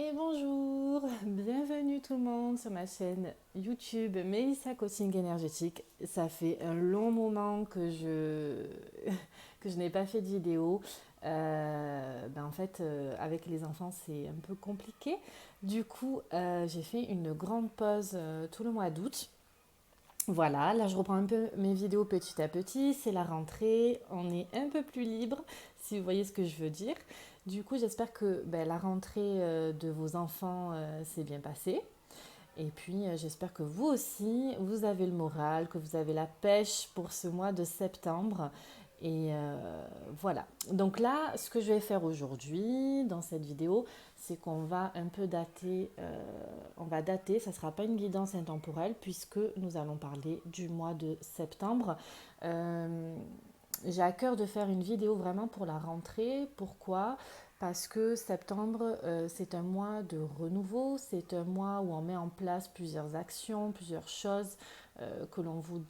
Et bonjour, bienvenue tout le monde sur ma chaîne YouTube Mélissa Coaching Énergétique. Ça fait un long moment que je n'ai pas fait de vidéo. Avec les enfants, c'est un peu compliqué. Du coup, j'ai fait une grande pause tout le mois d'août. Voilà, là je reprends un peu mes vidéos petit à petit, c'est la rentrée, on est un peu plus libre, si vous voyez ce que je veux dire. Du coup, j'espère que la rentrée de vos enfants s'est bien passée. Et puis, j'espère que vous aussi, vous avez le moral, que vous avez la pêche pour ce mois de septembre. Et voilà. Donc là, ce que je vais faire aujourd'hui dans cette vidéo, c'est qu'on va un peu dater, on va dater, ça ne sera pas une guidance intemporelle puisque nous allons parler du mois de septembre. Euh, j'ai à cœur de faire une vidéo vraiment pour la rentrée. Pourquoi? Parce que septembre, c'est un mois de renouveau, c'est un mois où on met en place plusieurs actions, plusieurs choses que l'on vous,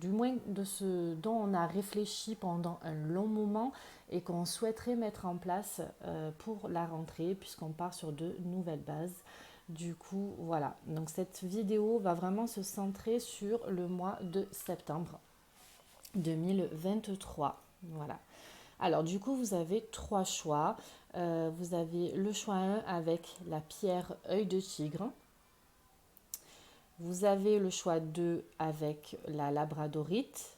du moins de ce dont on a réfléchi pendant un long moment et qu'on souhaiterait mettre en place pour la rentrée, puisqu'on part sur de nouvelles bases. Du coup, voilà. Donc cette vidéo va vraiment se centrer sur le mois de septembre 2023. Voilà. Alors du coup, vous avez trois choix. Vous avez le choix 1 avec la pierre œil de tigre. Vous avez le choix 2 avec la labradorite.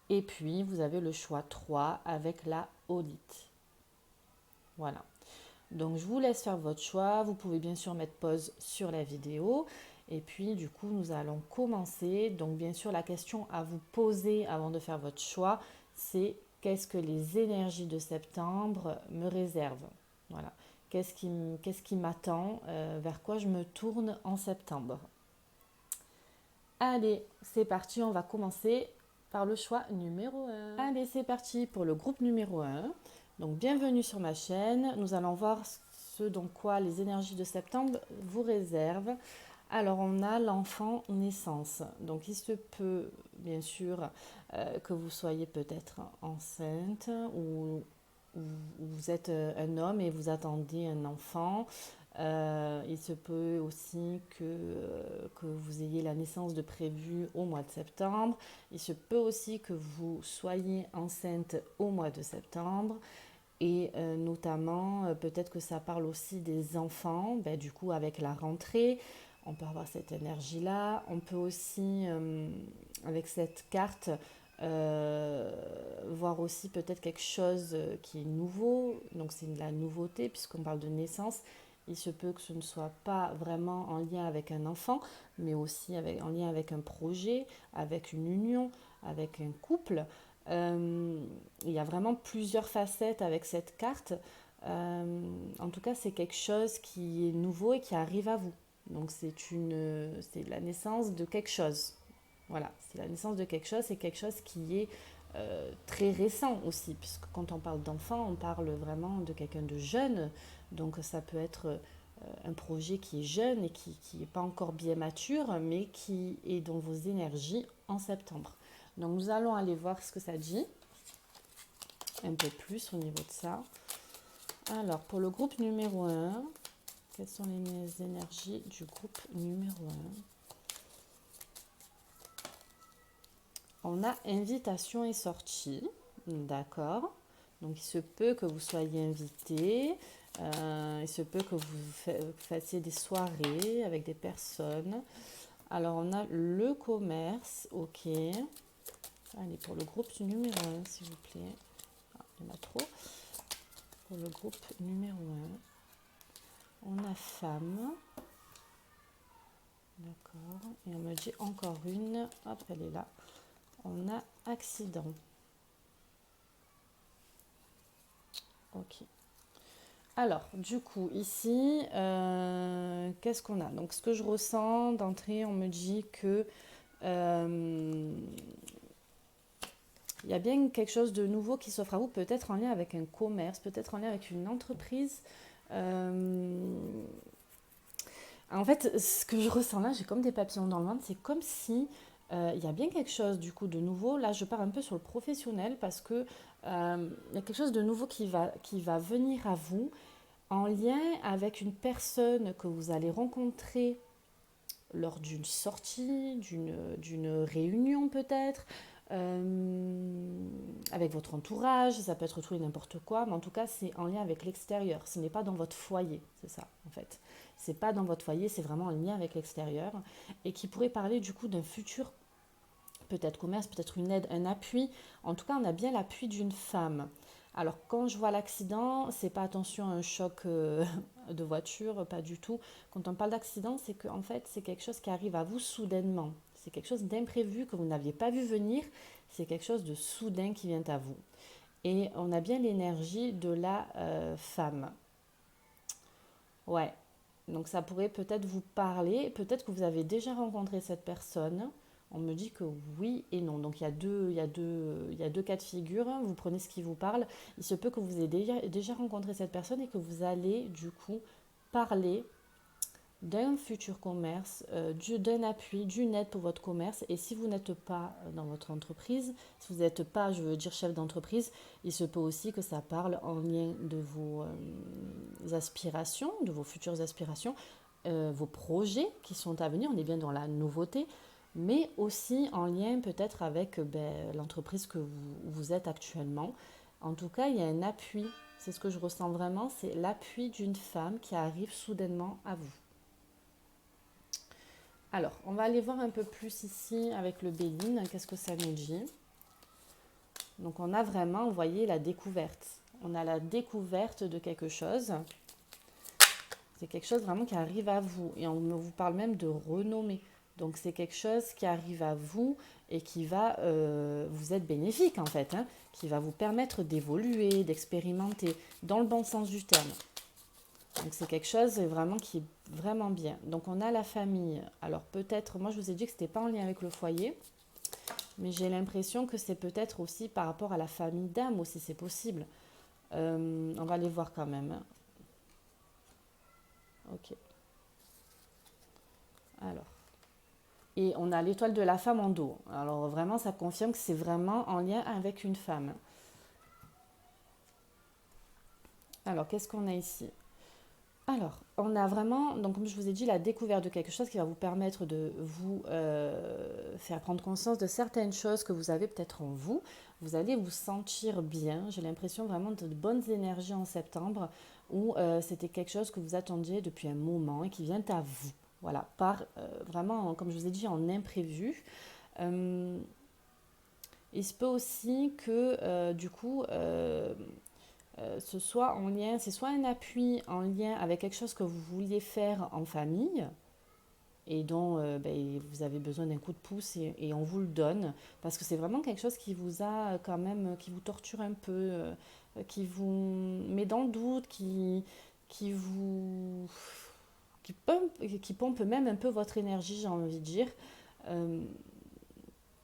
Et puis, vous avez le choix 3 avec la holite. Voilà. Donc, je vous laisse faire votre choix. Vous pouvez bien sûr mettre pause sur la vidéo. Et puis, du coup, nous allons commencer. Donc, bien sûr, la question à vous poser avant de faire votre choix, c'est qu'est-ce que les énergies de septembre me réservent? Voilà. Qu'est-ce qui m'attend? Vers quoi je me tourne en septembre? Allez, c'est parti. On va commencer par le choix numéro un. Allez, c'est parti pour le groupe numéro un. Donc, bienvenue sur ma chaîne. Nous allons voir ce dont quoi les énergies de septembre vous réservent. Alors, on a l'enfant naissance. Donc, il se peut, bien sûr, que vous soyez peut-être enceinte ou vous êtes un homme et vous attendez un enfant. Il se peut aussi que vous ayez la naissance de prévu au mois de septembre. Il se peut aussi que vous soyez enceinte au mois de septembre. Et notamment, peut-être que ça parle aussi des enfants. Ben, du coup, avec la rentrée, on peut avoir cette énergie-là. On peut aussi, avec cette carte, voir aussi peut-être quelque chose qui est nouveau. Donc, c'est de la nouveauté, puisqu'on parle de naissance. Il se peut que ce ne soit pas vraiment en lien avec un enfant, mais aussi en lien avec un projet, avec une union, avec un couple. Il y a vraiment plusieurs facettes avec cette carte. En tout cas, c'est quelque chose qui est nouveau et qui arrive à vous. Donc c'est la naissance de quelque chose. Voilà, c'est la naissance de quelque chose, c'est quelque chose qui est très récent aussi, puisque quand on parle d'enfant, on parle vraiment de quelqu'un de jeune. Donc ça peut être un projet qui est jeune et qui n'est pas encore bien mature, mais qui est dans vos énergies en septembre. Donc nous allons aller voir ce que ça dit, un peu plus au niveau de ça. Alors pour le groupe numéro un, quelles sont les énergies du groupe numéro un? On a invitation et sortie, d'accord. Donc il se peut que vous soyez invité, il se peut que vous fassiez des soirées avec des personnes. Alors on a le commerce, ok. Allez, pour le groupe numéro un, s'il vous plaît. Ah, il y en a trop. Pour le groupe numéro un, on a femme. D'accord. Et on me dit encore une. Hop, elle est là. On a accident. Ok. Alors, du coup, ici, qu'est-ce qu'on a? Donc, ce que je ressens d'entrée, on me dit que il y a bien quelque chose de nouveau qui s'offre à vous, peut-être en lien avec un commerce, peut-être en lien avec une entreprise. En fait, ce que je ressens là, j'ai comme des papillons dans le ventre, c'est comme si il y a bien quelque chose du coup de nouveau. Là, je pars un peu sur le professionnel parce que il y a quelque chose de nouveau qui va venir à vous. en lien avec une personne que vous allez rencontrer lors d'une sortie, d'une réunion peut-être, avec votre entourage, ça peut être tout et n'importe quoi, mais en tout cas c'est en lien avec l'extérieur, ce n'est pas dans votre foyer, c'est ça en fait. C'est pas dans votre foyer, c'est vraiment en lien avec l'extérieur et qui pourrait parler du coup d'un futur, peut-être commerce, peut-être une aide, un appui. En tout cas, on a bien l'appui d'une femme. Alors, quand je vois l'accident, c'est pas attention à un choc de voiture, pas du tout. Quand on parle d'accident, c'est qu'en fait, c'est quelque chose qui arrive à vous soudainement. C'est quelque chose d'imprévu que vous n'aviez pas vu venir. C'est quelque chose de soudain qui vient à vous. Et on a bien l'énergie de la femme. Ouais. Donc ça pourrait peut-être vous parler. Peut-être que vous avez déjà rencontré cette personne. On me dit que oui et non. Donc il y a deux cas de figure. Vous prenez ce qui vous parle. Il se peut que vous ayez déjà rencontré cette personne et que vous allez du coup parler d'un futur commerce, d'un appui, d'une aide pour votre commerce. Et si vous n'êtes pas dans votre entreprise, si vous n'êtes pas, je veux dire, chef d'entreprise, il se peut aussi que ça parle en lien de vos aspirations, de vos futures aspirations, vos projets qui sont à venir. On est bien dans la nouveauté, mais aussi en lien peut-être avec l'entreprise que vous êtes actuellement. En tout cas, il y a un appui. C'est ce que je ressens vraiment, c'est l'appui d'une femme qui arrive soudainement à vous. Alors, on va aller voir un peu plus ici avec le Béline, qu'est-ce que ça nous dit. Donc, on a vraiment, vous voyez, la découverte. On a la découverte de quelque chose. C'est quelque chose vraiment qui arrive à vous. Et on vous parle même de renommée. Donc, c'est quelque chose qui arrive à vous et qui va vous être bénéfique, en fait. Hein, qui va vous permettre d'évoluer, d'expérimenter, dans le bon sens du terme. Donc c'est quelque chose vraiment qui est vraiment bien. Donc on a la famille. Alors peut-être, moi je vous ai dit que ce n'était pas en lien avec le foyer, mais j'ai l'impression que c'est peut-être aussi par rapport à la famille d'âme aussi, c'est possible. On va les voir quand même. Hein. Ok. Alors. Et on a l'étoile de la femme en dos. Alors vraiment, ça confirme que c'est vraiment en lien avec une femme. Alors, qu'est-ce qu'on a ici? Alors, on a vraiment, donc comme je vous ai dit, la découverte de quelque chose qui va vous permettre de vous faire prendre conscience de certaines choses que vous avez peut-être en vous. Vous allez vous sentir bien. J'ai l'impression vraiment de bonnes énergies en septembre où c'était quelque chose que vous attendiez depuis un moment et qui vient à vous. Voilà, par vraiment, comme je vous ai dit, en imprévu. Euh, il se peut aussi que du coup, ce soit en lien, c'est soit un appui en lien avec quelque chose que vous vouliez faire en famille et dont vous avez besoin d'un coup de pouce et on vous le donne parce que c'est vraiment quelque chose qui vous a quand même, qui vous torture un peu, qui vous met dans le doute, qui vous, qui pompe même un peu votre énergie, j'ai envie de dire. Euh,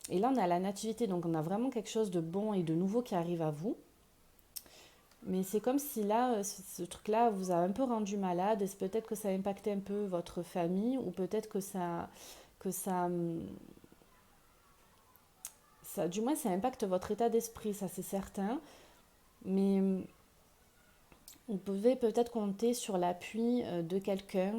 et là, on a la nativité, donc on a vraiment quelque chose de bon et de nouveau qui arrive à vous. Mais c'est comme si là, ce truc-là vous a un peu rendu malade. Et c'est peut-être que ça a impacté un peu votre famille ou peut-être que ça, du moins, ça impacte votre état d'esprit, ça c'est certain. Mais vous pouvez peut-être compter sur l'appui de quelqu'un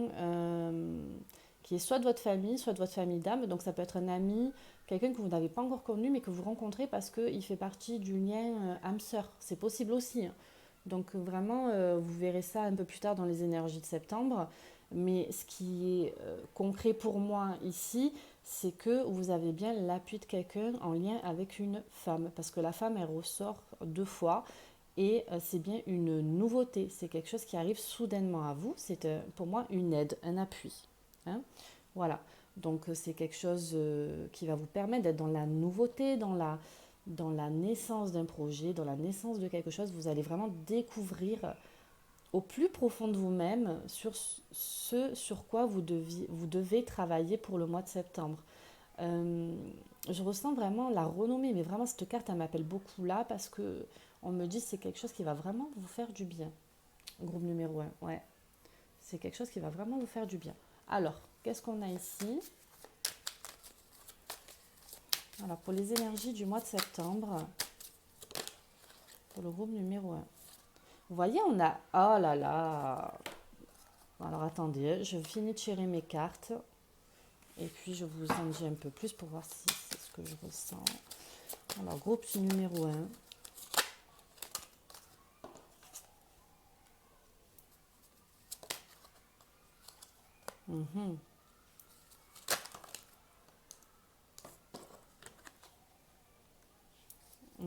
qui est soit de votre famille d'âme. Donc ça peut être un ami, quelqu'un que vous n'avez pas encore connu mais que vous rencontrez parce qu'il fait partie du lien âme-sœur. C'est possible aussi. Hein. Donc vraiment, vous verrez ça un peu plus tard dans les énergies de septembre. Mais ce qui est concret pour moi ici, c'est que vous avez bien l'appui de quelqu'un en lien avec une femme. Parce que la femme, elle ressort deux fois. Et c'est bien une nouveauté. C'est quelque chose qui arrive soudainement à vous. C'est pour moi une aide, un appui. Hein. Voilà. Donc c'est quelque chose qui va vous permettre d'être dans la nouveauté, dans la naissance d'un projet, dans la naissance de quelque chose. Vous allez vraiment découvrir au plus profond de vous-même sur ce sur quoi vous devez travailler pour le mois de septembre. Euh, je ressens vraiment la renommée, mais vraiment cette carte, elle m'appelle beaucoup là parce que on me dit que c'est quelque chose qui va vraiment vous faire du bien. Groupe numéro un, ouais. C'est quelque chose qui va vraiment vous faire du bien. Alors, qu'est-ce qu'on a ici? Alors, pour les énergies du mois de septembre, pour le groupe numéro un. Vous voyez, on a... Oh là là. Alors attendez, je finis de tirer mes cartes. Et puis je vous en dis un peu plus pour voir si c'est ce que je ressens. Alors, groupe numéro 1.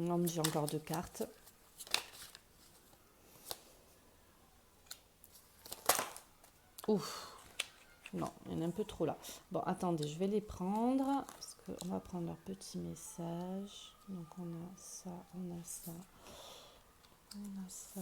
On me dit encore deux cartes. Ouf. Non, il y en a un peu trop là. Bon, attendez, je vais les prendre. Parce qu'on va prendre leur petit message. Donc, on a ça, on a ça. On a ça.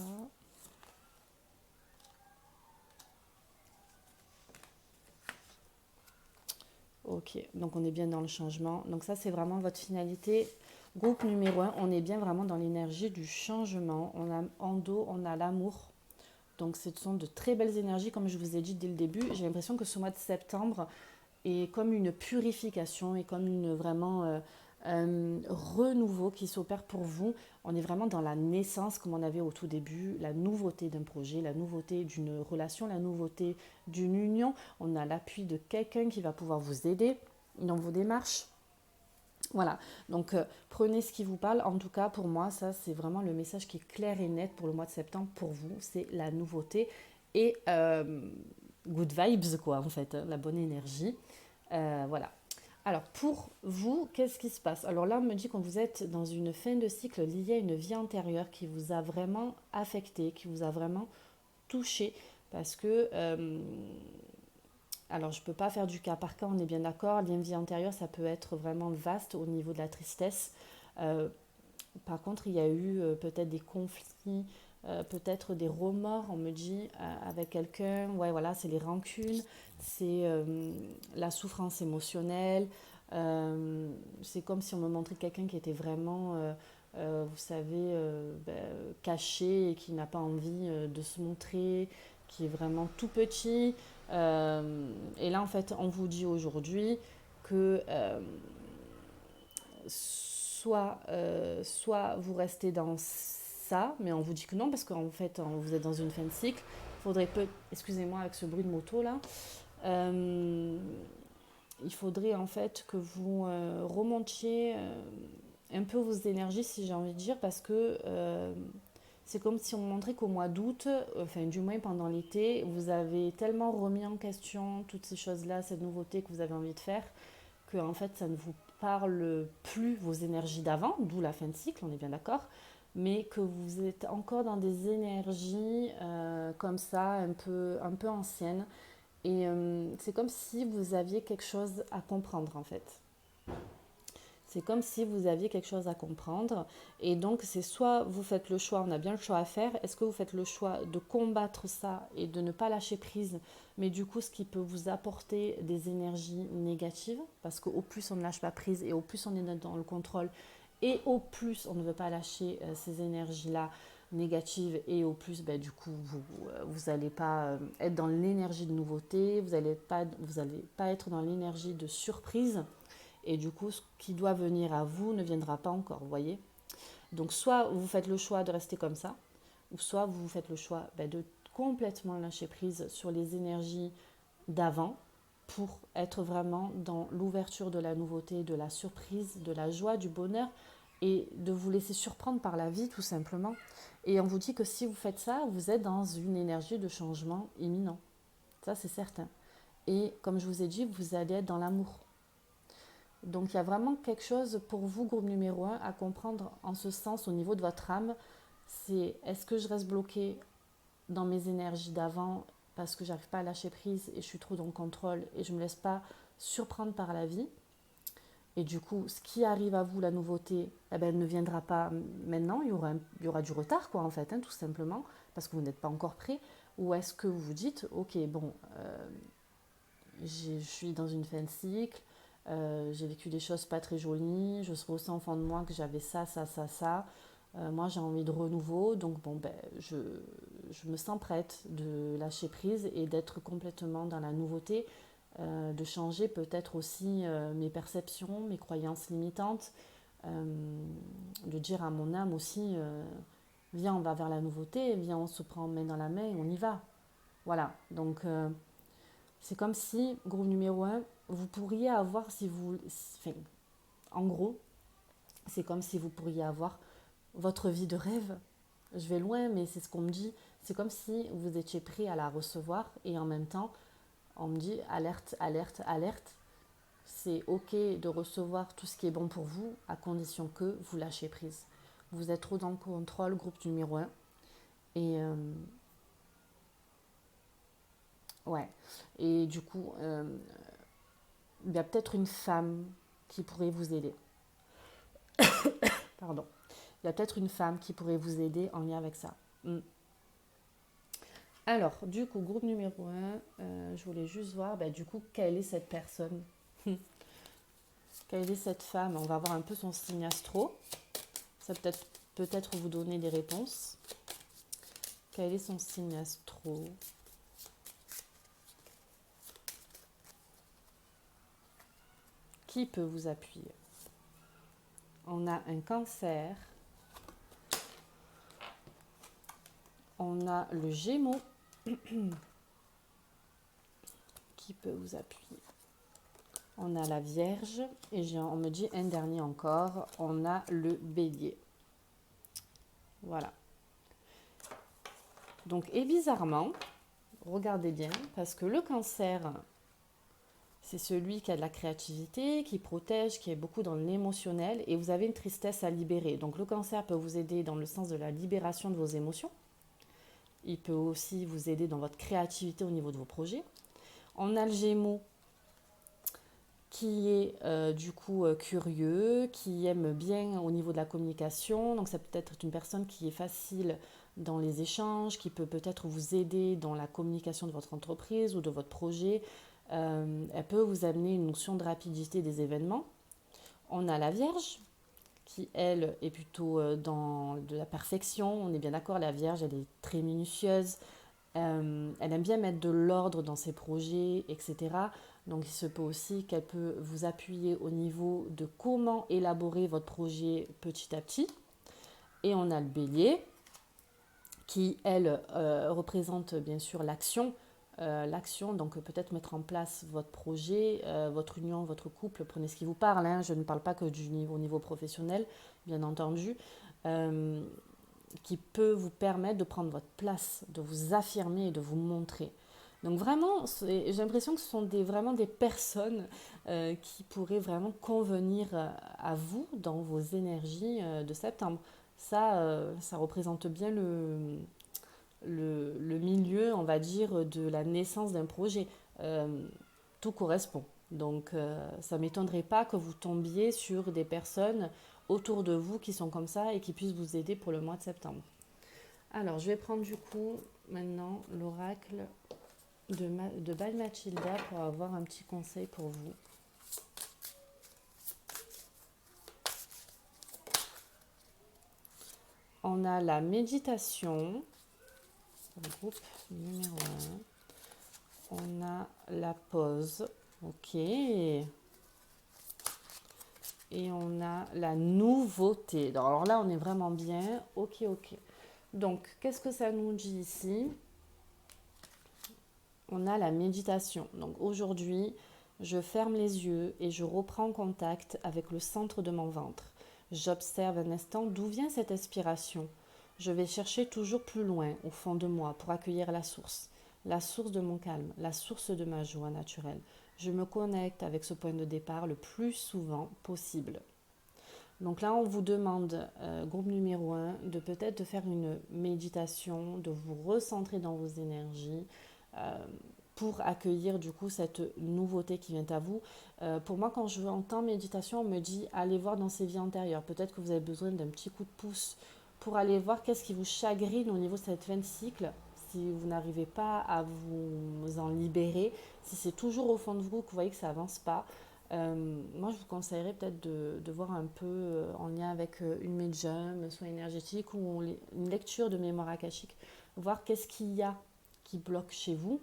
Ok, donc on est bien dans le changement. Donc ça, c'est vraiment votre finalité. Groupe numéro 1, on est bien vraiment dans l'énergie du changement. On a en dos, on a l'amour. Donc ce sont de très belles énergies, comme je vous ai dit dès le début. J'ai l'impression que ce mois de septembre est comme une purification et comme une vraiment un renouveau qui s'opère pour vous. On est vraiment dans la naissance comme on avait au tout début, la nouveauté d'un projet, la nouveauté d'une relation, la nouveauté d'une union. On a l'appui de quelqu'un qui va pouvoir vous aider dans vos démarches. Voilà, donc prenez ce qui vous parle. En tout cas, pour moi, ça, c'est vraiment le message qui est clair et net pour le mois de septembre. Pour vous, c'est la nouveauté et good vibes, quoi, en fait, hein, la bonne énergie. Voilà. Alors, pour vous, qu'est-ce qui se passe? Alors là, on me dit que vous êtes dans une fin de cycle liée à une vie antérieure qui vous a vraiment affecté, qui vous a vraiment touché, parce que alors, je ne peux pas faire du cas par cas, on est bien d'accord. Lien de vie antérieure, ça peut être vraiment vaste au niveau de la tristesse. Euh, Par contre, il y a eu peut-être des conflits, peut-être des remords, on me dit, avec quelqu'un. Ouais, voilà, c'est les rancunes, c'est la souffrance émotionnelle. C'est comme si on me montrait quelqu'un qui était vraiment, vous savez, caché et qui n'a pas envie de se montrer, qui est vraiment tout petit. Et là, en fait, on vous dit aujourd'hui que soit vous restez dans ça, mais on vous dit que non, parce qu'en fait, vous êtes dans une fin de cycle. Faudrait peut excusez-moi avec ce bruit de moto là. Euh, il faudrait en fait que vous remontiez un peu vos énergies, si j'ai envie de dire, parce que c'est comme si on montrait qu'au mois d'août, enfin du moins pendant l'été, vous avez tellement remis en question toutes ces choses-là, cette nouveauté que vous avez envie de faire, que en fait ça ne vous parle plus vos énergies d'avant, d'où la fin de cycle, on est bien d'accord, mais que vous êtes encore dans des énergies comme ça, un peu anciennes. Et c'est comme si vous aviez quelque chose à comprendre en fait. C'est comme si vous aviez quelque chose à comprendre. Et donc, c'est soit vous faites le choix, on a bien le choix à faire, est-ce que vous faites le choix de combattre ça et de ne pas lâcher prise, mais du coup, ce qui peut vous apporter des énergies négatives, parce qu'au plus on ne lâche pas prise et au plus on est dans le contrôle, et au plus on ne veut pas lâcher ces énergies-là négatives, et au plus, ben, du coup, vous n'allez pas être dans l'énergie de nouveauté, vous allez pas être dans l'énergie de surprise. Et du coup, ce qui doit venir à vous ne viendra pas encore, vous voyez. Donc, soit vous faites le choix de rester comme ça, ou soit vous faites le choix de complètement lâcher prise sur les énergies d'avant pour être vraiment dans l'ouverture de la nouveauté, de la surprise, de la joie, du bonheur et de vous laisser surprendre par la vie tout simplement. Et on vous dit que si vous faites ça, vous êtes dans une énergie de changement imminent. Ça, c'est certain. Et comme je vous ai dit, vous allez être dans l'amour. Donc il y a vraiment quelque chose pour vous, groupe numéro 1, à comprendre en ce sens au niveau de votre âme. C'est est-ce que je reste bloquée dans mes énergies d'avant parce que j'arrive pas à lâcher prise et je suis trop dans le contrôle et je me laisse pas surprendre par la vie. Et du coup, ce qui arrive à vous, la nouveauté, eh ben, elle ne viendra pas maintenant. Il y aura du retard, quoi, en fait, hein, tout simplement, parce que vous n'êtes pas encore prêt. Ou est-ce que vous vous dites, ok, bon, je suis dans une fin de cycle, j'ai vécu des choses pas très jolies, je ressens au fond de moi que j'avais ça, ça, ça, ça. Moi, j'ai envie de renouveau, donc bon, ben, je me sens prête de lâcher prise et d'être complètement dans la nouveauté, de changer peut-être aussi mes perceptions, mes croyances limitantes, de dire à mon âme aussi, Viens, on va vers la nouveauté, viens, on se prend main dans la main et on y va. Voilà, donc c'est comme si, groupe numéro un, vous pourriez avoir, si vous... Enfin, en gros, c'est comme si vous pourriez avoir votre vie de rêve. Je vais loin, mais c'est ce qu'on me dit. C'est comme si vous étiez prêt à la recevoir et en même temps, on me dit alerte, alerte, alerte. C'est ok de recevoir tout ce qui est bon pour vous à condition que vous lâchez prise. Vous êtes trop dans le contrôle, groupe numéro un. Et ouais. Et du coup, il y a peut-être une femme qui pourrait vous aider. Pardon. Il y a peut-être une femme qui pourrait vous aider en lien avec ça. Alors, du coup, groupe numéro un, je voulais juste voir, du coup, quelle est cette personne. Quelle est cette femme? On va voir un peu son signe astro. Ça peut-être vous donner des réponses. Quel est son signe astro? Qui peut vous appuyer? On a un cancer. On a le Gémeaux. Qui peut vous appuyer? On a la Vierge. Et on me dit un dernier encore. On a le Bélier. Voilà. Donc, et bizarrement, regardez bien, parce que le cancer, c'est celui qui a de la créativité, qui protège, qui est beaucoup dans l'émotionnel, et vous avez une tristesse à libérer. Donc le cancer peut vous aider dans le sens de la libération de vos émotions. Il peut aussi vous aider dans votre créativité au niveau de vos projets. On a le Gémeaux qui est du coup curieux, qui aime bien au niveau de la communication. Donc ça peut être une personne qui est facile dans les échanges, qui peut peut-être vous aider dans la communication de votre entreprise ou de votre projet. Elle peut vous amener une notion de rapidité des événements. On a la Vierge qui, elle, est plutôt dans de la perfection. On est bien d'accord, la Vierge, elle est très minutieuse. Elle aime bien mettre de l'ordre dans ses projets, etc. Donc il se peut aussi qu'elle peut vous appuyer au niveau de comment élaborer votre projet petit à petit. Et on a le Bélier qui, elle, représente bien sûr l'action. L'action, donc peut-être mettre en place votre projet, votre union, votre couple, prenez ce qui vous parle, hein. Je ne parle pas que au niveau professionnel, bien entendu, qui peut vous permettre de prendre votre place, de vous affirmer et de vous montrer. Donc vraiment, j'ai l'impression que ce sont vraiment des personnes qui pourraient vraiment convenir à vous dans vos énergies de septembre. Ça représente bien le milieu, on va dire, de la naissance d'un projet. Tout correspond. Donc, ça ne m'étonnerait pas que vous tombiez sur des personnes autour de vous qui sont comme ça et qui puissent vous aider pour le mois de septembre. Alors, je vais prendre du coup maintenant l'oracle de Balmachilda pour avoir un petit conseil pour vous. On a la méditation, le groupe numéro 1. On a la pause, ok. Et on a la nouveauté. Alors là, on est vraiment bien, ok, ok. Donc, qu'est-ce que ça nous dit ici? On a la méditation. Donc aujourd'hui, je ferme les yeux et je reprends contact avec le centre de mon ventre. J'observe un instant d'où vient cette inspiration. Je vais chercher toujours plus loin, au fond de moi, pour accueillir la source de mon calme, la source de ma joie naturelle. Je me connecte avec ce point de départ le plus souvent possible. Donc là, on vous demande, groupe numéro 1, de peut-être de faire une méditation, de vous recentrer dans vos énergies pour accueillir du coup cette nouveauté qui vient à vous. Pour moi, quand je entends méditation, on me dit allez voir dans ses vies antérieures. Peut-être que vous avez besoin d'un petit coup de pouce pour aller voir qu'est-ce qui vous chagrine au niveau de cette fin de cycle. Si vous n'arrivez pas à vous en libérer, si c'est toujours au fond de vous que vous voyez que ça avance pas, moi, je vous conseillerais peut-être de voir un peu en lien avec une médium, soin énergétique ou une lecture de mémoire akashique, voir qu'est-ce qu'il y a qui bloque chez vous,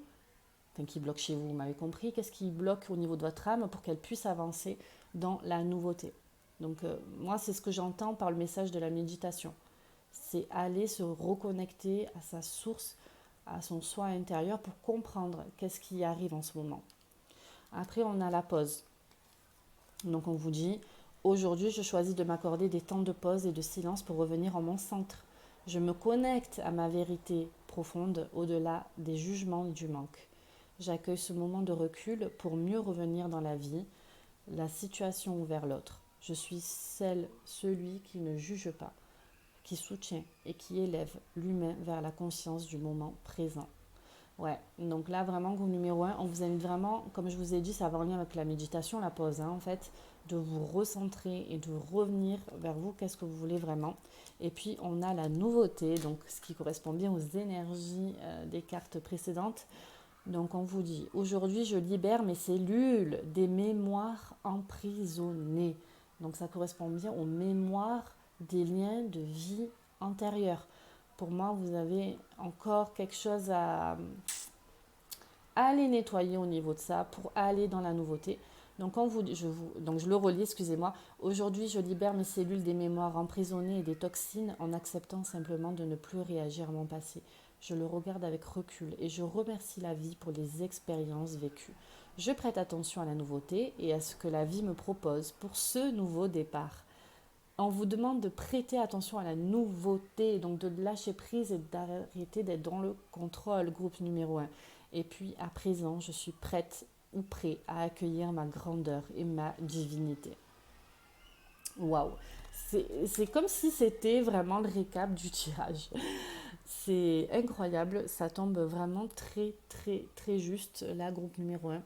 enfin qui bloque chez vous, vous m'avez compris, qu'est-ce qui bloque au niveau de votre âme pour qu'elle puisse avancer dans la nouveauté. Donc moi, c'est ce que j'entends par le message de la méditation. C'est aller se reconnecter à sa source, à son soi intérieur pour comprendre qu'est-ce qui arrive en ce moment. Après, on a la pause. Donc, on vous dit, aujourd'hui, je choisis de m'accorder des temps de pause et de silence pour revenir en mon centre. Je me connecte à ma vérité profonde au-delà des jugements du manque. J'accueille ce moment de recul pour mieux revenir dans la vie, la situation ou vers l'autre. Je suis celui qui ne juge pas, qui soutient et qui élève l'humain vers la conscience du moment présent. Ouais, donc là vraiment groupe numéro un, on vous invite vraiment, comme je vous ai dit, ça va en lien avec la méditation, la pause, en fait, de vous recentrer et de revenir vers vous, qu'est-ce que vous voulez vraiment. Et puis on a la nouveauté, donc ce qui correspond bien aux énergies des cartes précédentes. Donc on vous dit, aujourd'hui je libère mes cellules des mémoires emprisonnées. Donc ça correspond bien aux mémoires des liens de vie antérieurs. Pour moi, vous avez encore quelque chose à aller nettoyer au niveau de ça pour aller dans la nouveauté. Donc, donc je le relis, excusez-moi. Aujourd'hui, je libère mes cellules des mémoires emprisonnées et des toxines en acceptant simplement de ne plus réagir à mon passé. Je le regarde avec recul et je remercie la vie pour les expériences vécues. Je prête attention à la nouveauté et à ce que la vie me propose pour ce nouveau départ. On vous demande de prêter attention à la nouveauté, donc de lâcher prise et d'arrêter d'être dans le contrôle, groupe numéro un. Et puis à présent, je suis prête ou prêt à accueillir ma grandeur et ma divinité. Waouh! C'est comme si c'était vraiment le récap du tirage. C'est incroyable, ça tombe vraiment très très très juste, là, groupe numéro un.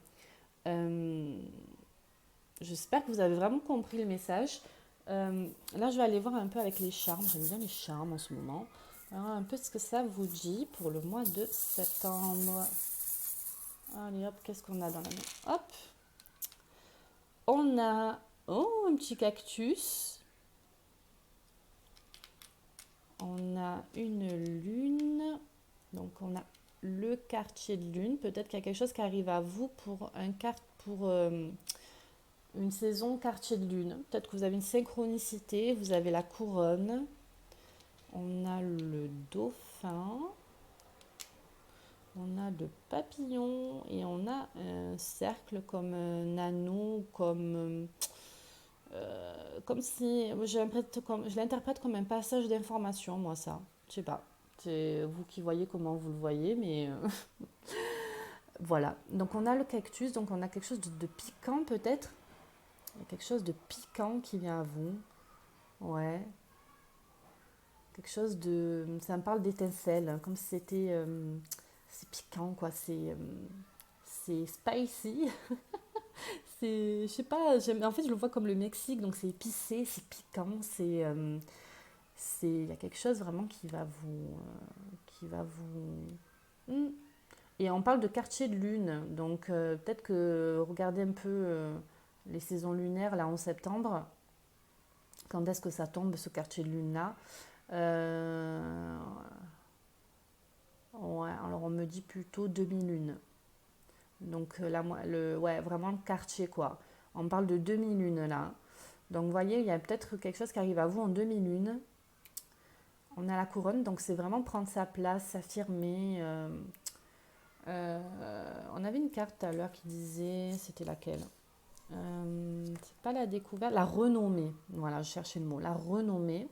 Euh, J'espère que vous avez vraiment compris le message. Là, je vais aller voir un peu avec les charmes. J'aime bien les charmes en ce moment. Alors, un peu ce que ça vous dit pour le mois de septembre. Allez, hop, qu'est-ce qu'on a dans la main? Hop, on a un petit cactus. On a une lune. Donc, on a le quartier de lune. Peut-être qu'il y a quelque chose qui arrive à vous pour une saison quartier de lune. Peut-être que vous avez une synchronicité. Vous avez la couronne. On a le dauphin, on a le papillon et on a un cercle comme un anneau, comme si, je l'interprète comme un passage d'information, moi ça. Je sais pas, c'est vous qui voyez comment vous le voyez, mais voilà. Donc on a le cactus, donc on a quelque chose de piquant peut-être. Il y a quelque chose de piquant qui vient à vous. Ouais, quelque chose de... Ça me parle d'étincelle, hein, comme si c'était... c'est piquant, quoi. C'est spicy. Je sais pas, en fait, je le vois comme le Mexique, donc c'est épicé, c'est piquant, il y a quelque chose vraiment qui va vous... Et on parle de quartier de lune, donc peut-être que regardez un peu les saisons lunaires, là, en septembre, quand est-ce que ça tombe, ce quartier de lune-là. Euh, Ouais, alors on me dit plutôt demi-lune. Donc ouais, vraiment le quartier quoi. On parle de demi-lune là. Donc vous voyez, il y a peut-être quelque chose qui arrive à vous en demi-lune. On a la couronne, donc c'est vraiment prendre sa place, s'affirmer. On avait une carte tout à l'heure qui disait, c'était laquelle? C'est pas la découverte, la renommée. Voilà, je cherchais le mot, la renommée.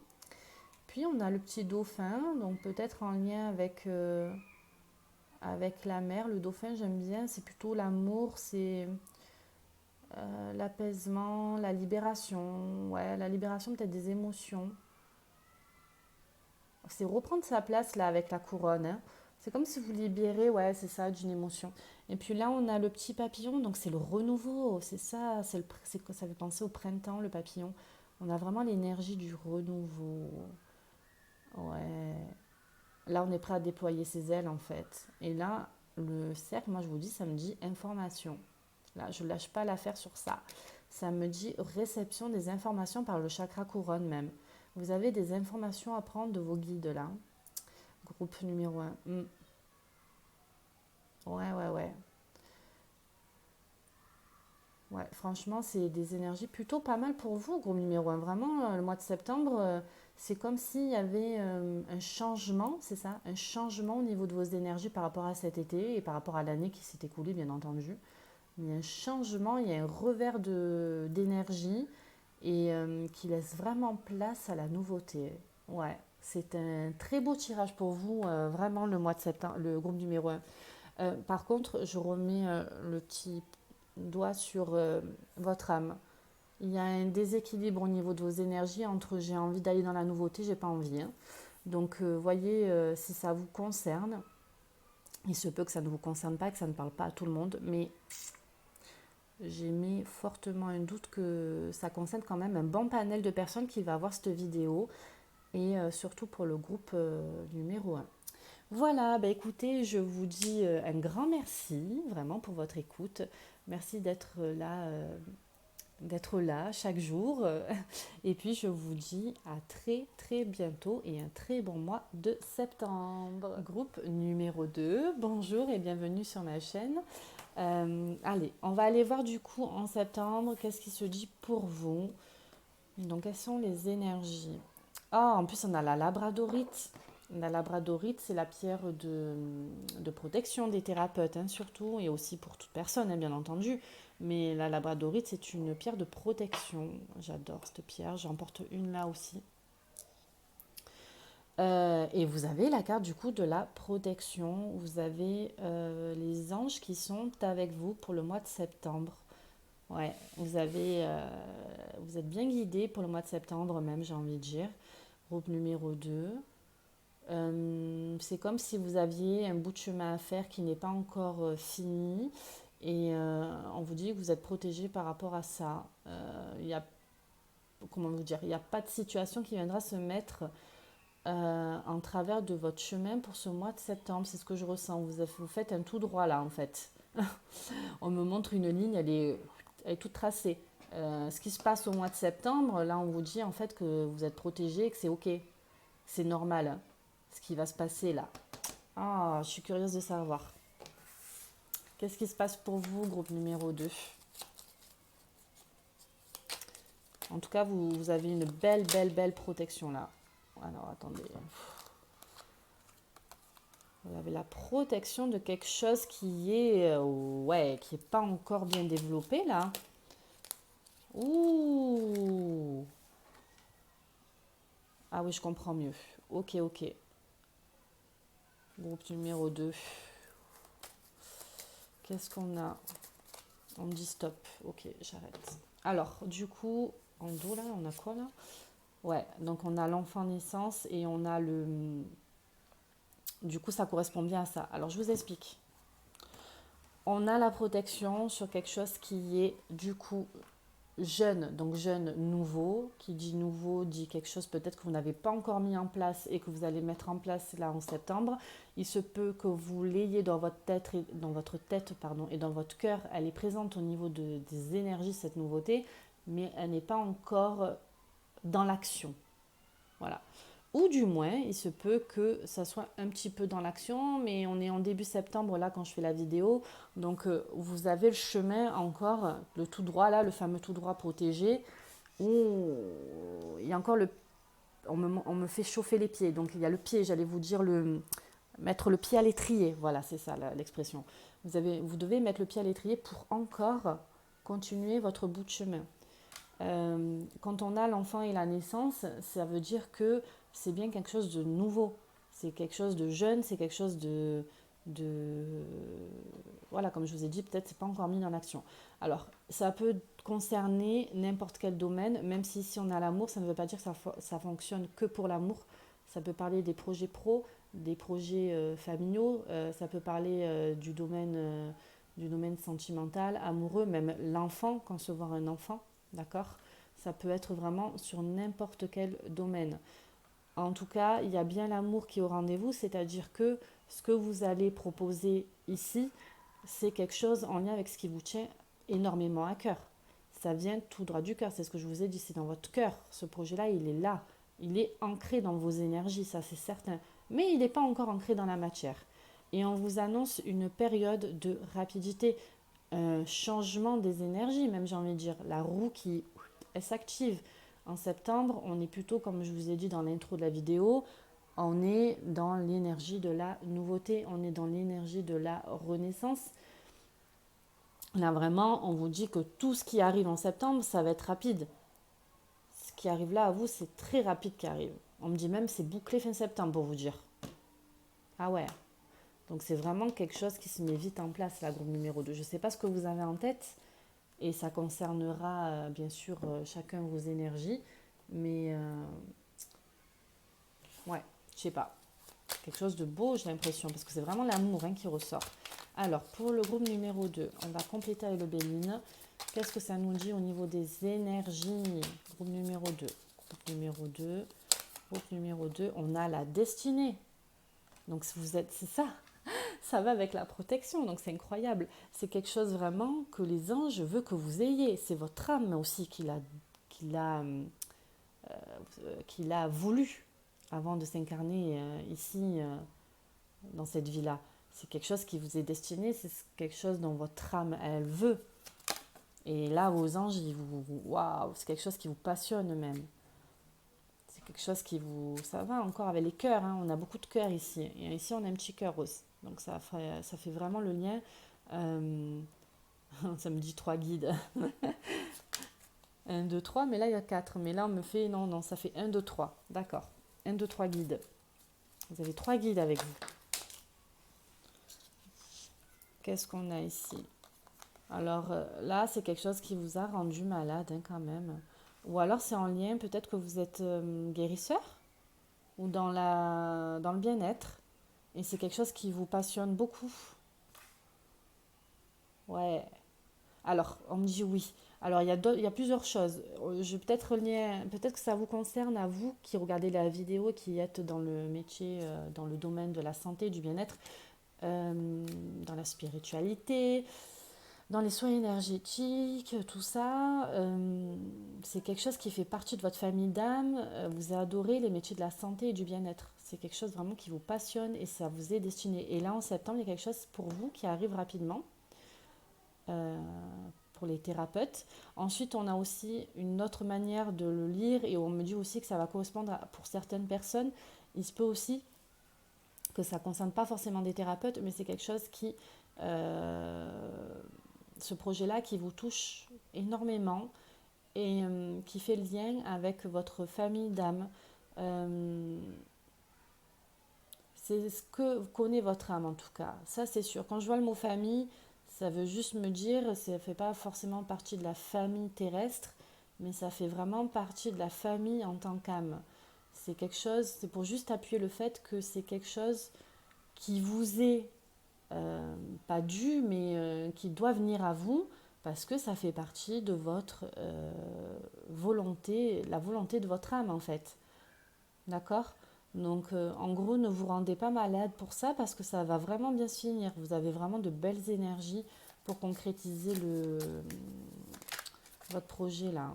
Puis on a le petit dauphin, donc peut-être en lien avec la mer. Le dauphin, j'aime bien, c'est plutôt l'amour, c'est l'apaisement, la libération. Ouais, la libération peut-être des émotions. C'est reprendre sa place là avec la couronne, hein. C'est comme si vous libérez, ouais, c'est ça, d'une émotion. Et puis là, on a le petit papillon, donc c'est le renouveau, c'est ça, ça fait penser au printemps, le papillon. On a vraiment l'énergie du renouveau. Ouais. Là, on est prêt à déployer ses ailes en fait. Et là, le cercle, moi je vous dis, ça me dit information. Là, je ne lâche pas l'affaire sur ça. Ça me dit réception des informations par le chakra couronne même. Vous avez des informations à prendre de vos guides là. Groupe numéro un. Ouais, ouais, ouais. Ouais, franchement, c'est des énergies plutôt pas mal pour vous, groupe numéro un. Vraiment, le mois de septembre, C'est comme s'il y avait un changement, c'est ça, un changement au niveau de vos énergies par rapport à cet été et par rapport à l'année qui s'est écoulée, bien entendu. Il y a un changement, il y a un revers d'énergie et qui laisse vraiment place à la nouveauté. Ouais, c'est un très beau tirage pour vous, vraiment le mois de septembre, le groupe numéro un. Par contre, je remets le petit doigt sur votre âme. Il y a un déséquilibre au niveau de vos énergies entre j'ai envie d'aller dans la nouveauté, j'ai pas envie, hein. Donc, voyez si ça vous concerne. Il se peut que ça ne vous concerne pas, que ça ne parle pas à tout le monde, mais j'ai mis fortement un doute que ça concerne quand même un bon panel de personnes qui va voir cette vidéo et surtout pour le groupe numéro un. Voilà, bah écoutez, je vous dis un grand merci vraiment pour votre écoute. Merci d'être là chaque jour. Et puis je vous dis à très très bientôt et un très bon mois de septembre. Groupe numéro 2, bonjour et bienvenue sur ma chaîne. Allez, on va aller voir du coup en septembre, qu'est-ce qui se dit pour vous. Donc quelles sont les énergies? Ah, en plus on a la labradorite. La labradorite, c'est la pierre de protection des thérapeutes, hein, surtout, et aussi pour toute personne, hein, bien entendu. Mais la labradorite, c'est une pierre de protection. J'adore cette pierre, j'en porte une là aussi. Et vous avez la carte du coup de la protection. Vous avez les anges qui sont avec vous pour le mois de septembre. Ouais, vous êtes bien guidé pour le mois de septembre même, j'ai envie de dire. Groupe numéro 2. C'est comme si vous aviez un bout de chemin à faire qui n'est pas encore fini et on vous dit que vous êtes protégé par rapport à ça. Il y a, comment vous dire, il n'y a pas de situation qui viendra se mettre en travers de votre chemin pour ce mois de septembre. C'est ce que je ressens. Vous faites un tout droit là en fait. On me montre une ligne, elle est toute tracée. Ce qui se passe au mois de septembre, là on vous dit en fait que vous êtes protégé, que c'est ok, c'est normal, hein, ce qui va se passer là. Ah, je suis curieuse de savoir. Qu'est-ce qui se passe pour vous, groupe numéro 2? En tout cas, vous avez une belle protection là. Alors, attendez. Vous avez la protection de quelque chose qui est, ouais, qui n'est pas encore bien développé là. Ouh. Ah oui, je comprends mieux. Ok, ok. Groupe numéro 2. Qu'est-ce qu'on a? On me dit stop. Ok, j'arrête. Alors, du coup, en dos là, on a quoi là? Ouais, donc on a l'enfant naissance et on a le... Du coup, ça correspond bien à ça. Alors, je vous explique. On a la protection sur quelque chose qui est du coup jeune, donc jeune nouveau. Qui dit nouveau dit quelque chose peut-être que vous n'avez pas encore mis en place et que vous allez mettre en place là en septembre. Il se peut que vous l'ayez dans votre tête, et dans votre cœur. Elle est présente au niveau des énergies, cette nouveauté, mais elle n'est pas encore dans l'action. Voilà. Ou du moins, il se peut que ça soit un petit peu dans l'action, mais on est en début septembre là quand je fais la vidéo. Donc vous avez le chemin encore, le tout droit là, le fameux tout droit protégé, où il y a encore on me fait chauffer les pieds. Donc il y a le pied, j'allais vous dire, mettre le pied à l'étrier. Voilà, c'est ça l'expression. Vous devez mettre le pied à l'étrier pour encore continuer votre bout de chemin. Quand on a l'enfant et la naissance, ça veut dire que c'est bien quelque chose de nouveau, c'est quelque chose de jeune, c'est quelque chose de... Voilà, comme je vous ai dit, peut-être c'est pas encore mis en action. Alors, ça peut concerner n'importe quel domaine, même si on a l'amour, ça ne veut pas dire que ça fonctionne que pour l'amour. Ça peut parler des projets pro, des projets familiaux, ça peut parler du domaine sentimental, amoureux, même l'enfant, concevoir un enfant. D'accord? Ça peut être vraiment sur n'importe quel domaine. En tout cas, il y a bien l'amour qui est au rendez-vous, c'est-à-dire que ce que vous allez proposer ici, c'est quelque chose en lien avec ce qui vous tient énormément à cœur. Ça vient tout droit du cœur, c'est ce que je vous ai dit, c'est dans votre cœur. Ce projet-là, il est là, il est ancré dans vos énergies, ça c'est certain. Mais il n'est pas encore ancré dans la matière. Et on vous annonce une période de rapidité, un changement des énergies, même j'ai envie de dire, la roue qui elle s'active. En septembre, on est plutôt, comme je vous ai dit dans l'intro de la vidéo, on est dans l'énergie de la nouveauté, on est dans l'énergie de la renaissance. Là, vraiment, on vous dit que tout ce qui arrive en septembre, ça va être rapide. Ce qui arrive là à vous, c'est très rapide qui arrive. On me dit même c'est bouclé fin septembre pour vous dire. Ah ouais. Donc c'est vraiment quelque chose qui se met vite en place, la groupe numéro 2. Je ne sais pas ce que vous avez en tête et ça concernera bien sûr chacun vos énergies. Mais ouais, je sais pas. Quelque chose de beau, j'ai l'impression, parce que c'est vraiment l'amour qui ressort. Alors, pour le groupe numéro 2, on va compléter avec le Béline. Qu'est-ce que ça nous dit au niveau des énergies? Groupe numéro 2. Groupe numéro 2. Groupe numéro 2, on a la destinée. Donc, vous êtes, c'est ça. Ça va avec la protection, donc c'est incroyable. C'est quelque chose vraiment que les anges veulent que vous ayez. C'est votre âme aussi qu'il a voulu avant de s'incarner ici dans cette vie-là. C'est quelque chose qui vous est destiné, c'est quelque chose dont votre âme, elle veut. Et là, vos anges, waouh, c'est quelque chose qui vous passionne même. C'est quelque chose qui vous... Ça va encore avec les cœurs, on a beaucoup de cœurs ici. Et ici, on a un petit cœur rose. Donc ça fait vraiment le lien. Ça me dit 3 guides. 1, 2, 3, mais là, il y a 4. Mais là, on me fait... Non, ça fait 1, 2, 3. D'accord. 1, 2, 3 guides. Vous avez 3 guides avec vous. Qu'est-ce qu'on a ici? Alors là, c'est quelque chose qui vous a rendu malade quand même. Ou alors c'est en lien, peut-être que vous êtes guérisseur ou dans le bien-être. Et c'est quelque chose qui vous passionne beaucoup. Ouais. Alors, on me dit oui. Alors, il y a plusieurs choses. Je vais peut-être peut-être que ça vous concerne à vous qui regardez la vidéo, qui êtes dans le métier, dans le domaine de la santé, du bien-être, dans la spiritualité, dans les soins énergétiques, tout ça. C'est quelque chose qui fait partie de votre famille d'âme. Vous adorez les métiers de la santé et du bien-être. C'est quelque chose vraiment qui vous passionne et ça vous est destiné. Et là, en septembre, il y a quelque chose pour vous qui arrive rapidement. Pour les thérapeutes. Ensuite, on a aussi une autre manière de le lire et on me dit aussi que ça va correspondre pour certaines personnes. Il se peut aussi que ça ne concerne pas forcément des thérapeutes, mais c'est quelque chose qui, ce projet-là, qui vous touche énormément et qui fait le lien avec votre famille d'âme. C'est ce que connaît votre âme en tout cas. Ça, c'est sûr. Quand je vois le mot famille, ça veut juste me dire, ça ne fait pas forcément partie de la famille terrestre, mais ça fait vraiment partie de la famille en tant qu'âme. C'est quelque chose, c'est pour juste appuyer le fait que c'est quelque chose qui vous est pas dû, mais qui doit venir à vous, parce que ça fait partie de votre volonté, la volonté de votre âme en fait. D'accord? Donc en gros, ne vous rendez pas malade pour ça parce que ça va vraiment bien se finir. Vous avez vraiment de belles énergies pour concrétiser votre projet là,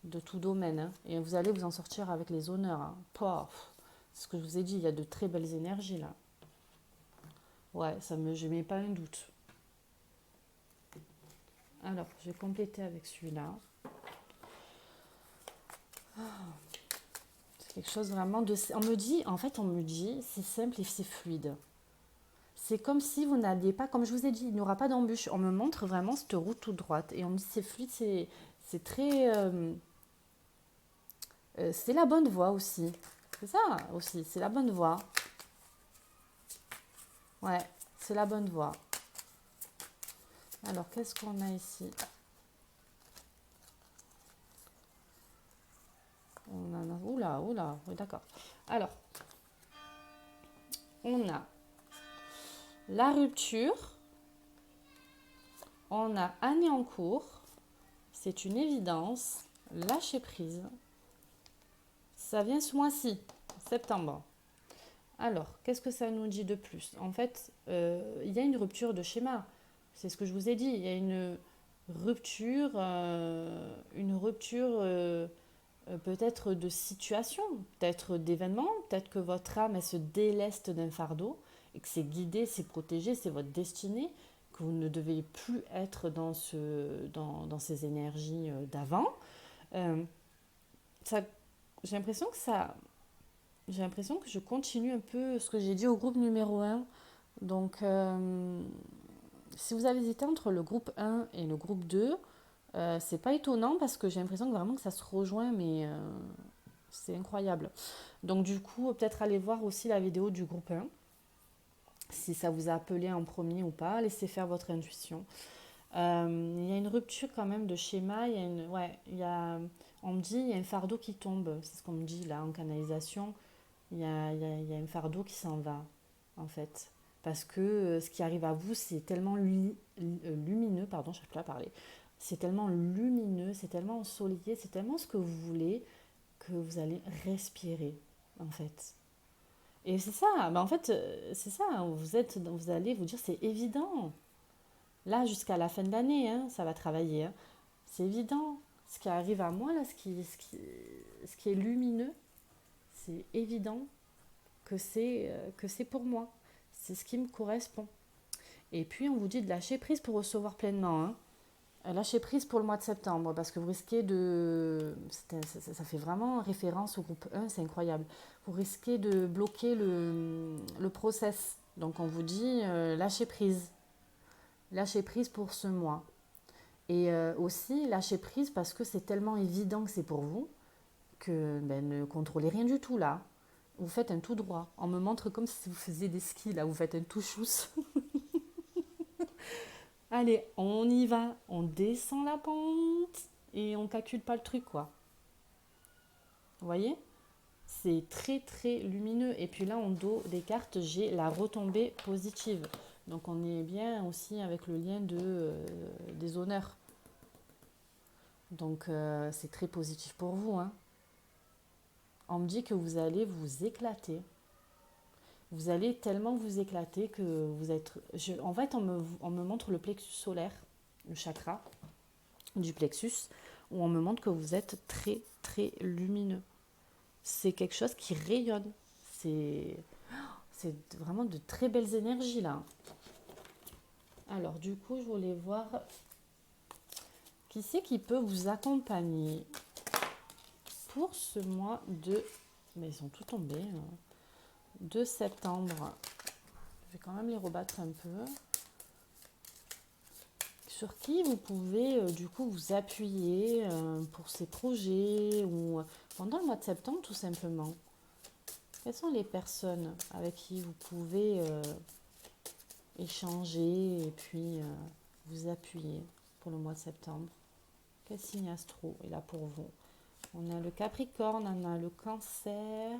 de tout domaine. Et vous allez vous en sortir avec les honneurs. C'est ce que je vous ai dit, il y a de très belles énergies là. Ouais, je mets pas un doute. Alors, je vais compléter avec celui-là. C'est quelque chose vraiment de... on me dit, c'est simple et c'est fluide. C'est comme si vous n'alliez pas, comme je vous ai dit, il n'y aura pas d'embûche. On me montre vraiment cette route toute droite. Et on me dit c'est fluide, c'est très... c'est la bonne voie aussi. C'est ça aussi, c'est la bonne voie. Ouais, c'est la bonne voie. Alors, qu'est-ce qu'on a ici? On en a... Oula, oui, d'accord. Alors, on a la rupture, on a année en cours, c'est une évidence, lâcher prise. Ça vient ce mois-ci, septembre. Alors, qu'est-ce que ça nous dit de plus? En fait, il y a une rupture de schéma. C'est ce que je vous ai dit. Il y a une rupture, peut-être de situation, peut-être d'événement, peut-être que votre âme elle se déleste d'un fardeau et que c'est guidé, c'est protégé, c'est votre destinée, que vous ne devez plus être dans ces énergies d'avant. ça, j'ai l'impression que ça, j'ai l'impression que je continue un peu ce que j'ai dit au groupe numéro un. Donc, si vous avez hésité entre le groupe un et le groupe 2, c'est pas étonnant parce que j'ai l'impression que vraiment que ça se rejoint, mais c'est incroyable. Donc, du coup, peut-être aller voir aussi la vidéo du groupe un, si ça vous a appelé en premier ou pas. Laissez faire votre intuition. Il y a une rupture quand même de schéma. Il y a une, ouais, on me dit il y a un fardeau qui tombe. C'est ce qu'on me dit là en canalisation. Il y a un fardeau qui s'en va, en fait. Parce que ce qui arrive à vous, c'est tellement lumineux, pardon, je ne sais plus à parler. C'est tellement lumineux, c'est tellement ensoleillé, c'est tellement ce que vous voulez que vous allez respirer, en fait. Et c'est ça, en fait, c'est ça, vous allez vous dire, c'est évident. Là, jusqu'à la fin de l'année, hein, ça va travailler, hein. C'est évident. Ce qui arrive à moi, là, ce qui est lumineux, c'est évident que c'est pour moi. C'est ce qui me correspond. Et puis, on vous dit de lâcher prise pour recevoir pleinement, hein. Lâcher prise pour le mois de septembre, parce que vous risquez de... Ça fait vraiment référence au groupe 1, c'est incroyable. Vous risquez de bloquer le process. Donc, on vous dit lâcher prise. Lâcher prise pour ce mois. Et aussi, lâcher prise parce que c'est tellement évident que c'est pour vous que ne contrôlez rien du tout là. Vous faites un tout droit. On me montre comme si vous faisiez des skis là, vous faites un tout chousse. Allez, on y va, on descend la pente et on calcule pas le truc quoi. Vous voyez? C'est très très lumineux. Et puis là, en dos des cartes, j'ai la retombée positive. Donc on est bien aussi avec le lien des honneurs. Donc c'est très positif pour vous, hein. On me dit que vous allez vous éclater. Vous allez tellement vous éclater que vous êtes... en fait, on me montre le plexus solaire, le chakra du plexus, où on me montre que vous êtes très, très lumineux. C'est quelque chose qui rayonne. C'est, c'est vraiment de très belles énergies, là. Alors, du coup, je voulais voir qui c'est qui peut vous accompagner pour ce mois de... Mais ils sont tous tombés, hein. De septembre. Je vais quand même les rebattre un peu. Sur qui vous pouvez du coup vous appuyer pour ces projets ou pendant le mois de septembre tout simplement. Quelles sont les personnes avec qui vous pouvez échanger et puis vous appuyer pour le mois de septembre? Quel signe astro est là pour vous? On a le Capricorne, on a le Cancer,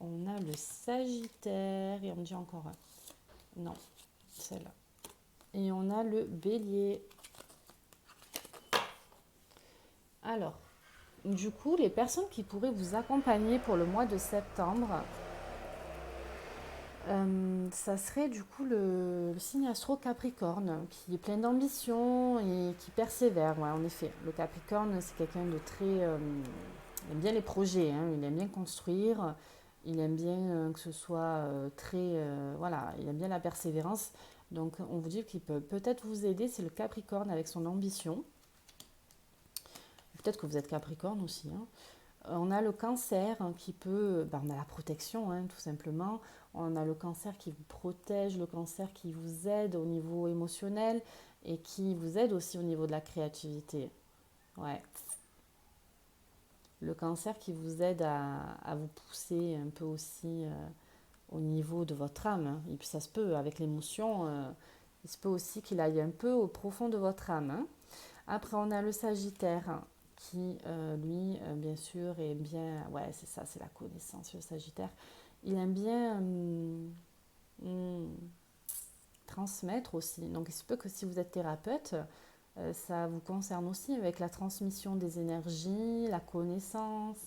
on a le Sagittaire et on me dit encore un. Non, celle-là. Et on a le Bélier. Alors, du coup, les personnes qui pourraient vous accompagner pour le mois de septembre, ça serait du coup le signe astro Capricorne, qui est plein d'ambition et qui persévère. Ouais, en effet, le Capricorne, c'est quelqu'un de très... il aime bien les projets, hein, il aime bien construire, il aime bien que ce soit très... voilà, il aime bien la persévérance. Donc, on vous dit qu'il peut peut-être vous aider, c'est le Capricorne avec son ambition. Peut-être que vous êtes Capricorne aussi, hein. On a le Cancer qui peut, on a la protection, hein, tout simplement. On a le Cancer qui vous protège, le Cancer qui vous aide au niveau émotionnel et qui vous aide aussi au niveau de la créativité. Ouais. Le Cancer qui vous aide à vous pousser un peu aussi au niveau de votre âme, hein. Et puis ça se peut, avec l'émotion, il se peut aussi qu'il aille un peu au profond de votre âme, hein. Après, on a le Sagittaire qui, lui, bien sûr, est bien... Ouais, c'est ça, c'est la connaissance, le Sagittaire. Il aime bien transmettre aussi. Donc, il se peut que si vous êtes thérapeute, ça vous concerne aussi avec la transmission des énergies, la connaissance.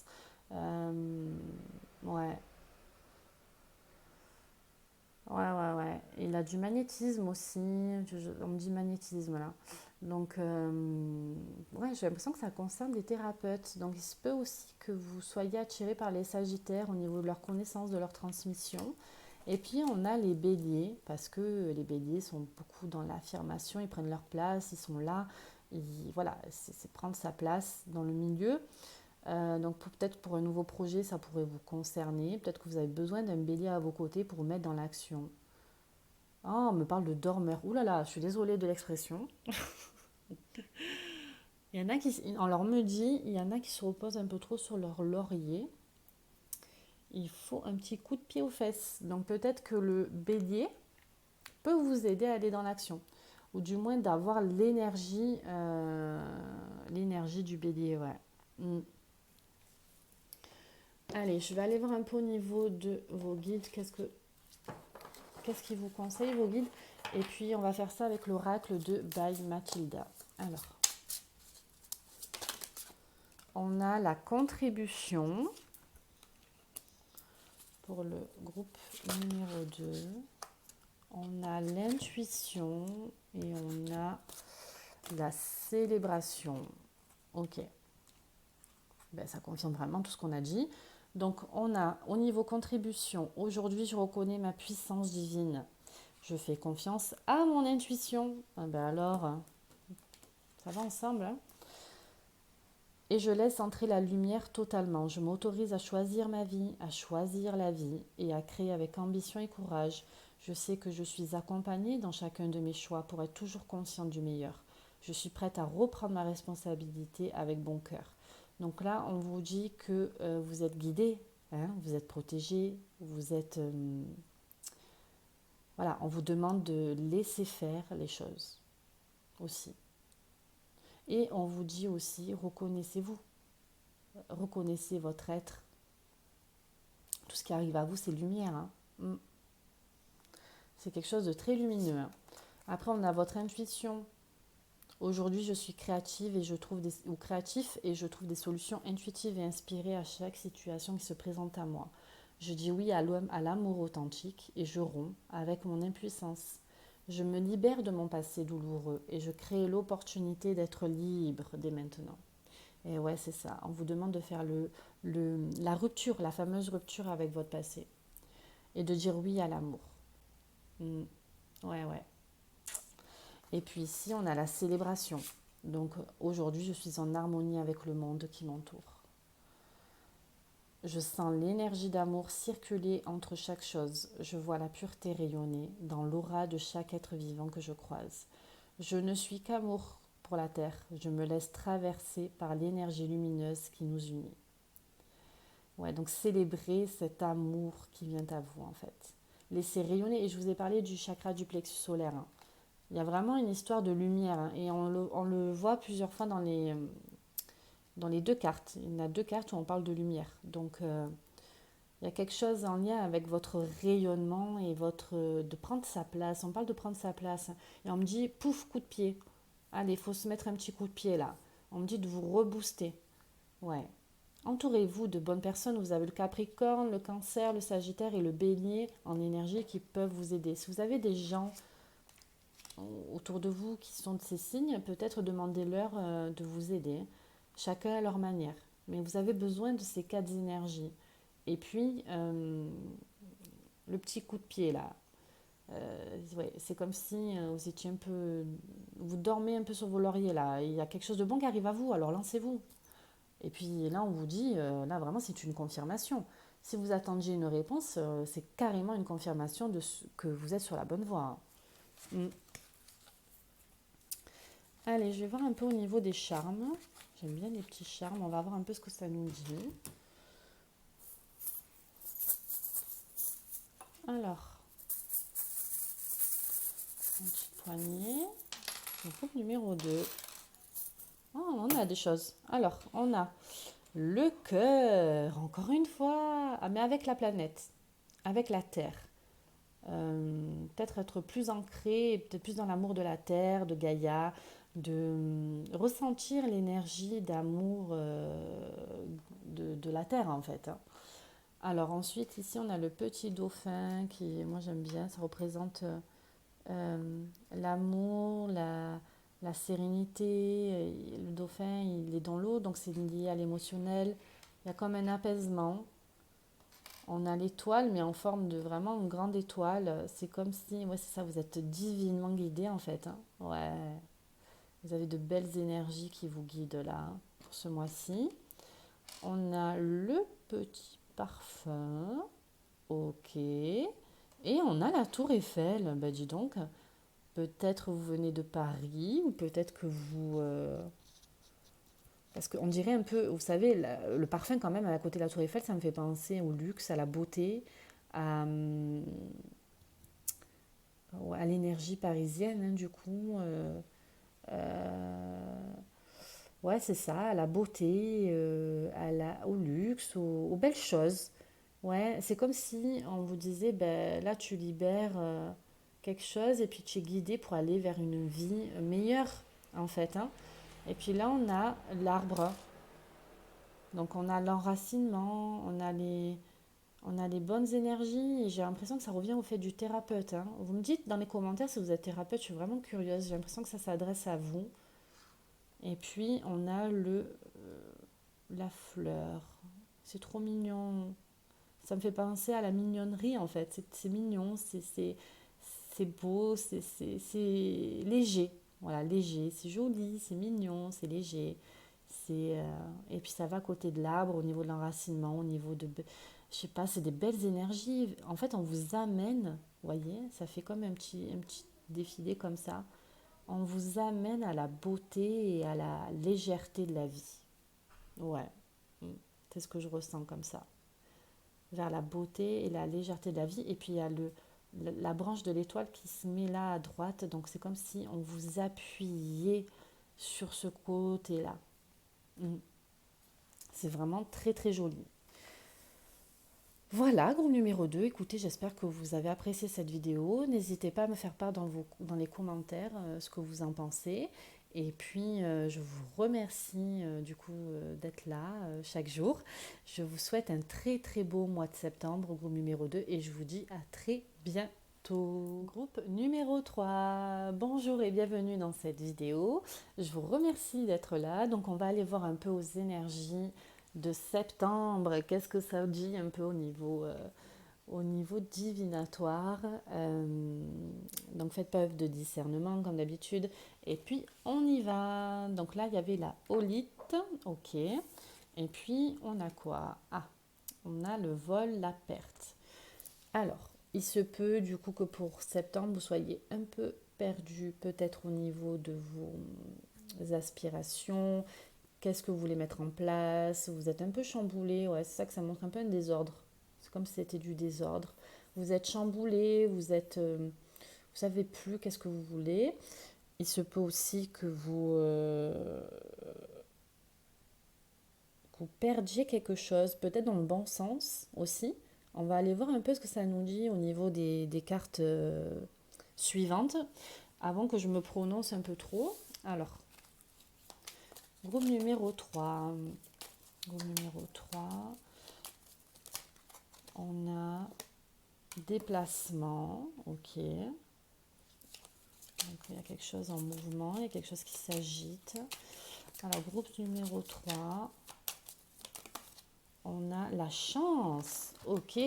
Ouais, ouais. Il a du magnétisme aussi. On me dit magnétisme là. Donc, ouais, j'ai l'impression que ça concerne des thérapeutes. Donc, il se peut aussi que vous soyez attiré par les Sagittaires au niveau de leur connaissance, de leur transmission. Et puis, on a les Béliers, parce que les Béliers sont beaucoup dans l'affirmation, ils prennent leur place, ils sont là. Voilà, c'est prendre sa place dans le milieu. Donc peut-être pour un nouveau projet, ça pourrait vous concerner. Peut-être que vous avez besoin d'un bélier à vos côtés pour vous mettre dans l'action. Ah, on me parle de dormeur. Ouh là là, je suis désolée de l'expression. Il y en a qui, alors on me dit, il y en a qui se reposent un peu trop sur leur laurier. Il faut un petit coup de pied aux fesses. Donc peut-être que le bélier peut vous aider à aller dans l'action. Ou du moins d'avoir l'énergie du bélier, ouais. Mm. Allez, je vais aller voir un peu au niveau de vos guides. Qu'est-ce qu'ils vous conseillent, vos guides? Et puis, on va faire ça avec l'oracle de By Mathilda. Alors, on a la contribution pour le groupe numéro 2. On a l'intuition et on a la célébration. Ok. Ben, ça confirme vraiment tout ce qu'on a dit. Donc, on a au niveau contribution, aujourd'hui, je reconnais ma puissance divine. Je fais confiance à mon intuition. Ah ben alors, ça va ensemble, hein? Et je laisse entrer la lumière totalement. Je m'autorise à choisir ma vie, à choisir la vie et à créer avec ambition et courage. Je sais que je suis accompagnée dans chacun de mes choix pour être toujours consciente du meilleur. Je suis prête à reprendre ma responsabilité avec bon cœur. Donc là, on vous dit que vous êtes guidé, hein, vous êtes protégé, vous êtes... voilà, on vous demande de laisser faire les choses aussi. Et on vous dit aussi, reconnaissez-vous, reconnaissez votre être. Tout ce qui arrive à vous, c'est lumière, hein. C'est quelque chose de très lumineux, hein. Après, on a votre intuition. Aujourd'hui, je suis créative et je trouve ou créatif et je trouve des solutions intuitives et inspirées à chaque situation qui se présente à moi. Je dis oui à l'amour authentique et je romps avec mon impuissance. Je me libère de mon passé douloureux et je crée l'opportunité d'être libre dès maintenant. Et ouais, c'est ça. On vous demande de faire la rupture, la fameuse rupture avec votre passé. Et de dire oui à l'amour. Mm. Ouais, ouais. Et puis ici, on a la célébration. Donc aujourd'hui, je suis en harmonie avec le monde qui m'entoure. Je sens l'énergie d'amour circuler entre chaque chose. Je vois la pureté rayonner dans l'aura de chaque être vivant que je croise. Je ne suis qu'amour pour la terre. Je me laisse traverser par l'énergie lumineuse qui nous unit. Ouais, donc célébrer cet amour qui vient à vous en fait. Laissez rayonner. Et je vous ai parlé du chakra du plexus solaire, hein. Il y a vraiment une histoire de lumière, hein, et on le voit plusieurs fois dans les deux cartes. Il y en a deux cartes où on parle de lumière. Donc il y a quelque chose en lien avec votre rayonnement et de prendre sa place. On parle de prendre sa place. Et on me dit, pouf, coup de pied. Allez, il faut se mettre un petit coup de pied là. On me dit de vous rebooster. Ouais. Entourez-vous de bonnes personnes. Vous avez le Capricorne, le Cancer, le Sagittaire et le Bélier en énergie qui peuvent vous aider. Si vous avez des gens autour de vous qui sont de ces signes, peut-être demandez-leur de vous aider, chacun à leur manière. Mais vous avez besoin de ces quatre énergies. Et puis, le petit coup de pied là, ouais, c'est comme si vous étiez un peu... Vous dormez un peu sur vos lauriers là. Il y a quelque chose de bon qui arrive à vous, alors lancez-vous. Et puis là, on vous dit, là vraiment, c'est une confirmation. Si vous attendiez une réponse, c'est carrément une confirmation que vous êtes sur la bonne voie. Mm. Allez, je vais voir un peu au niveau des charmes. J'aime bien les petits charmes. On va voir un peu ce que ça nous dit. Alors, un petit poignet. Le groupe numéro 2. Oh, on a des choses. Alors, on a le cœur, encore une fois. Ah, mais avec la planète, avec la Terre. Peut-être être plus ancré, peut-être plus dans l'amour de la Terre, de Gaïa, de ressentir l'énergie d'amour de la Terre en fait, hein. Alors ensuite, ici, on a le petit dauphin qui, moi j'aime bien, ça représente l'amour, la sérénité. Le dauphin, il est dans l'eau, donc c'est lié à l'émotionnel. Il y a comme un apaisement. On a l'étoile, mais en forme de vraiment une grande étoile. C'est comme si, ouais, c'est ça, vous êtes divinement guidé en fait, hein. Ouais, vous avez de belles énergies qui vous guident là, hein, pour ce mois-ci. On a le petit parfum. Ok. Et on a la tour Eiffel. Bah dis donc, peut-être vous venez de Paris ou peut-être que vous... Parce qu'on dirait un peu, vous savez, le parfum quand même à côté de la tour Eiffel, ça me fait penser au luxe, à la beauté, à, à l'énergie parisienne, hein, du coup. Euh, ouais, c'est ça, à la beauté, au luxe, aux belles choses. Ouais, c'est comme si on vous disait, ben, là tu libères quelque chose et puis tu es guidé pour aller vers une vie meilleure, en fait, hein. Et puis là, on a l'arbre. Donc on a l'enracinement, on a les bonnes énergies et j'ai l'impression que ça revient au fait du thérapeute, hein. Vous me dites dans les commentaires si vous êtes thérapeute, je suis vraiment curieuse, j'ai l'impression que ça s'adresse à vous. Et puis on a la fleur, c'est trop mignon, ça me fait penser à la mignonnerie en fait, c'est mignon, c'est beau, c'est léger, voilà, léger, c'est joli, c'est mignon, c'est léger. Et puis ça va à côté de l'arbre, au niveau de l'enracinement, au niveau de... Je sais pas, c'est des belles énergies. En fait, on vous amène, vous voyez, ça fait comme un petit défilé comme ça. On vous amène à la beauté et à la légèreté de la vie. Ouais, mm, c'est ce que je ressens comme ça. Vers la beauté et la légèreté de la vie. Et puis il y a la branche de l'étoile qui se met là à droite. Donc c'est comme si on vous appuyait sur ce côté-là. Mm. C'est vraiment très très joli. Voilà, groupe numéro 2. Écoutez, j'espère que vous avez apprécié cette vidéo. N'hésitez pas à me faire part dans les commentaires ce que vous en pensez. Et puis, je vous remercie du coup d'être là chaque jour. Je vous souhaite un très très beau mois de septembre, groupe numéro 2, et je vous dis à très bientôt. Groupe numéro 3. Bonjour et bienvenue dans cette vidéo. Je vous remercie d'être là. Donc, on va aller voir un peu aux énergies de septembre. Qu'est-ce que ça dit un peu au niveau divinatoire. Donc faites preuve de discernement comme d'habitude. Et puis on y va. Donc là il y avait la holite. Ok. Et puis on a quoi? Ah, on a le vol, la perte. Alors, il se peut du coup que pour septembre vous soyez un peu perdu peut-être au niveau de vos aspirations. Qu'est-ce que vous voulez mettre en place? Vous êtes un peu chamboulé, ouais, c'est ça que ça montre un peu un désordre. C'est comme si c'était du désordre. Vous êtes chamboulé, vous savez plus qu'est-ce que vous voulez. Il se peut aussi que vous perdiez quelque chose, peut-être dans le bon sens aussi. On va aller voir un peu ce que ça nous dit au niveau des cartes suivantes, avant que je me prononce un peu trop. Alors, groupe numéro 3. Groupe numéro 3. On a déplacement, ok. Donc il y a quelque chose en mouvement, il y a quelque chose qui s'agite. Alors, groupe numéro 3, on a la chance, ok.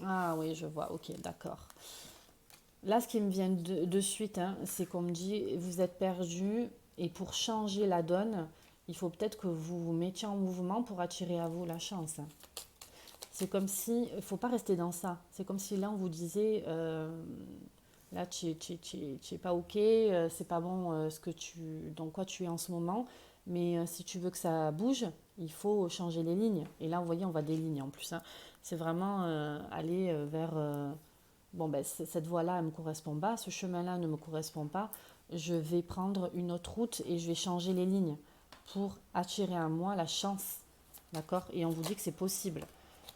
Ah oui, je vois, ok, d'accord. Là, ce qui me vient de suite, hein, c'est qu'on me dit, vous êtes perdu, et pour changer la donne, il faut peut-être que vous vous mettiez en mouvement pour attirer à vous la chance. C'est comme si, il ne faut pas rester dans ça. C'est comme si là, on vous disait, là, tu n'es pas OK, c'est pas bon dans quoi tu es en ce moment, mais si tu veux que ça bouge, il faut changer les lignes. Et là, vous voyez, on voit des lignes en plus, hein. C'est vraiment aller vers, bon, ben, cette voie-là, elle ne me correspond pas, ce chemin-là ne me correspond pas, je vais prendre une autre route et je vais changer les lignes pour attirer à moi la chance, d'accord? Et on vous dit que c'est possible.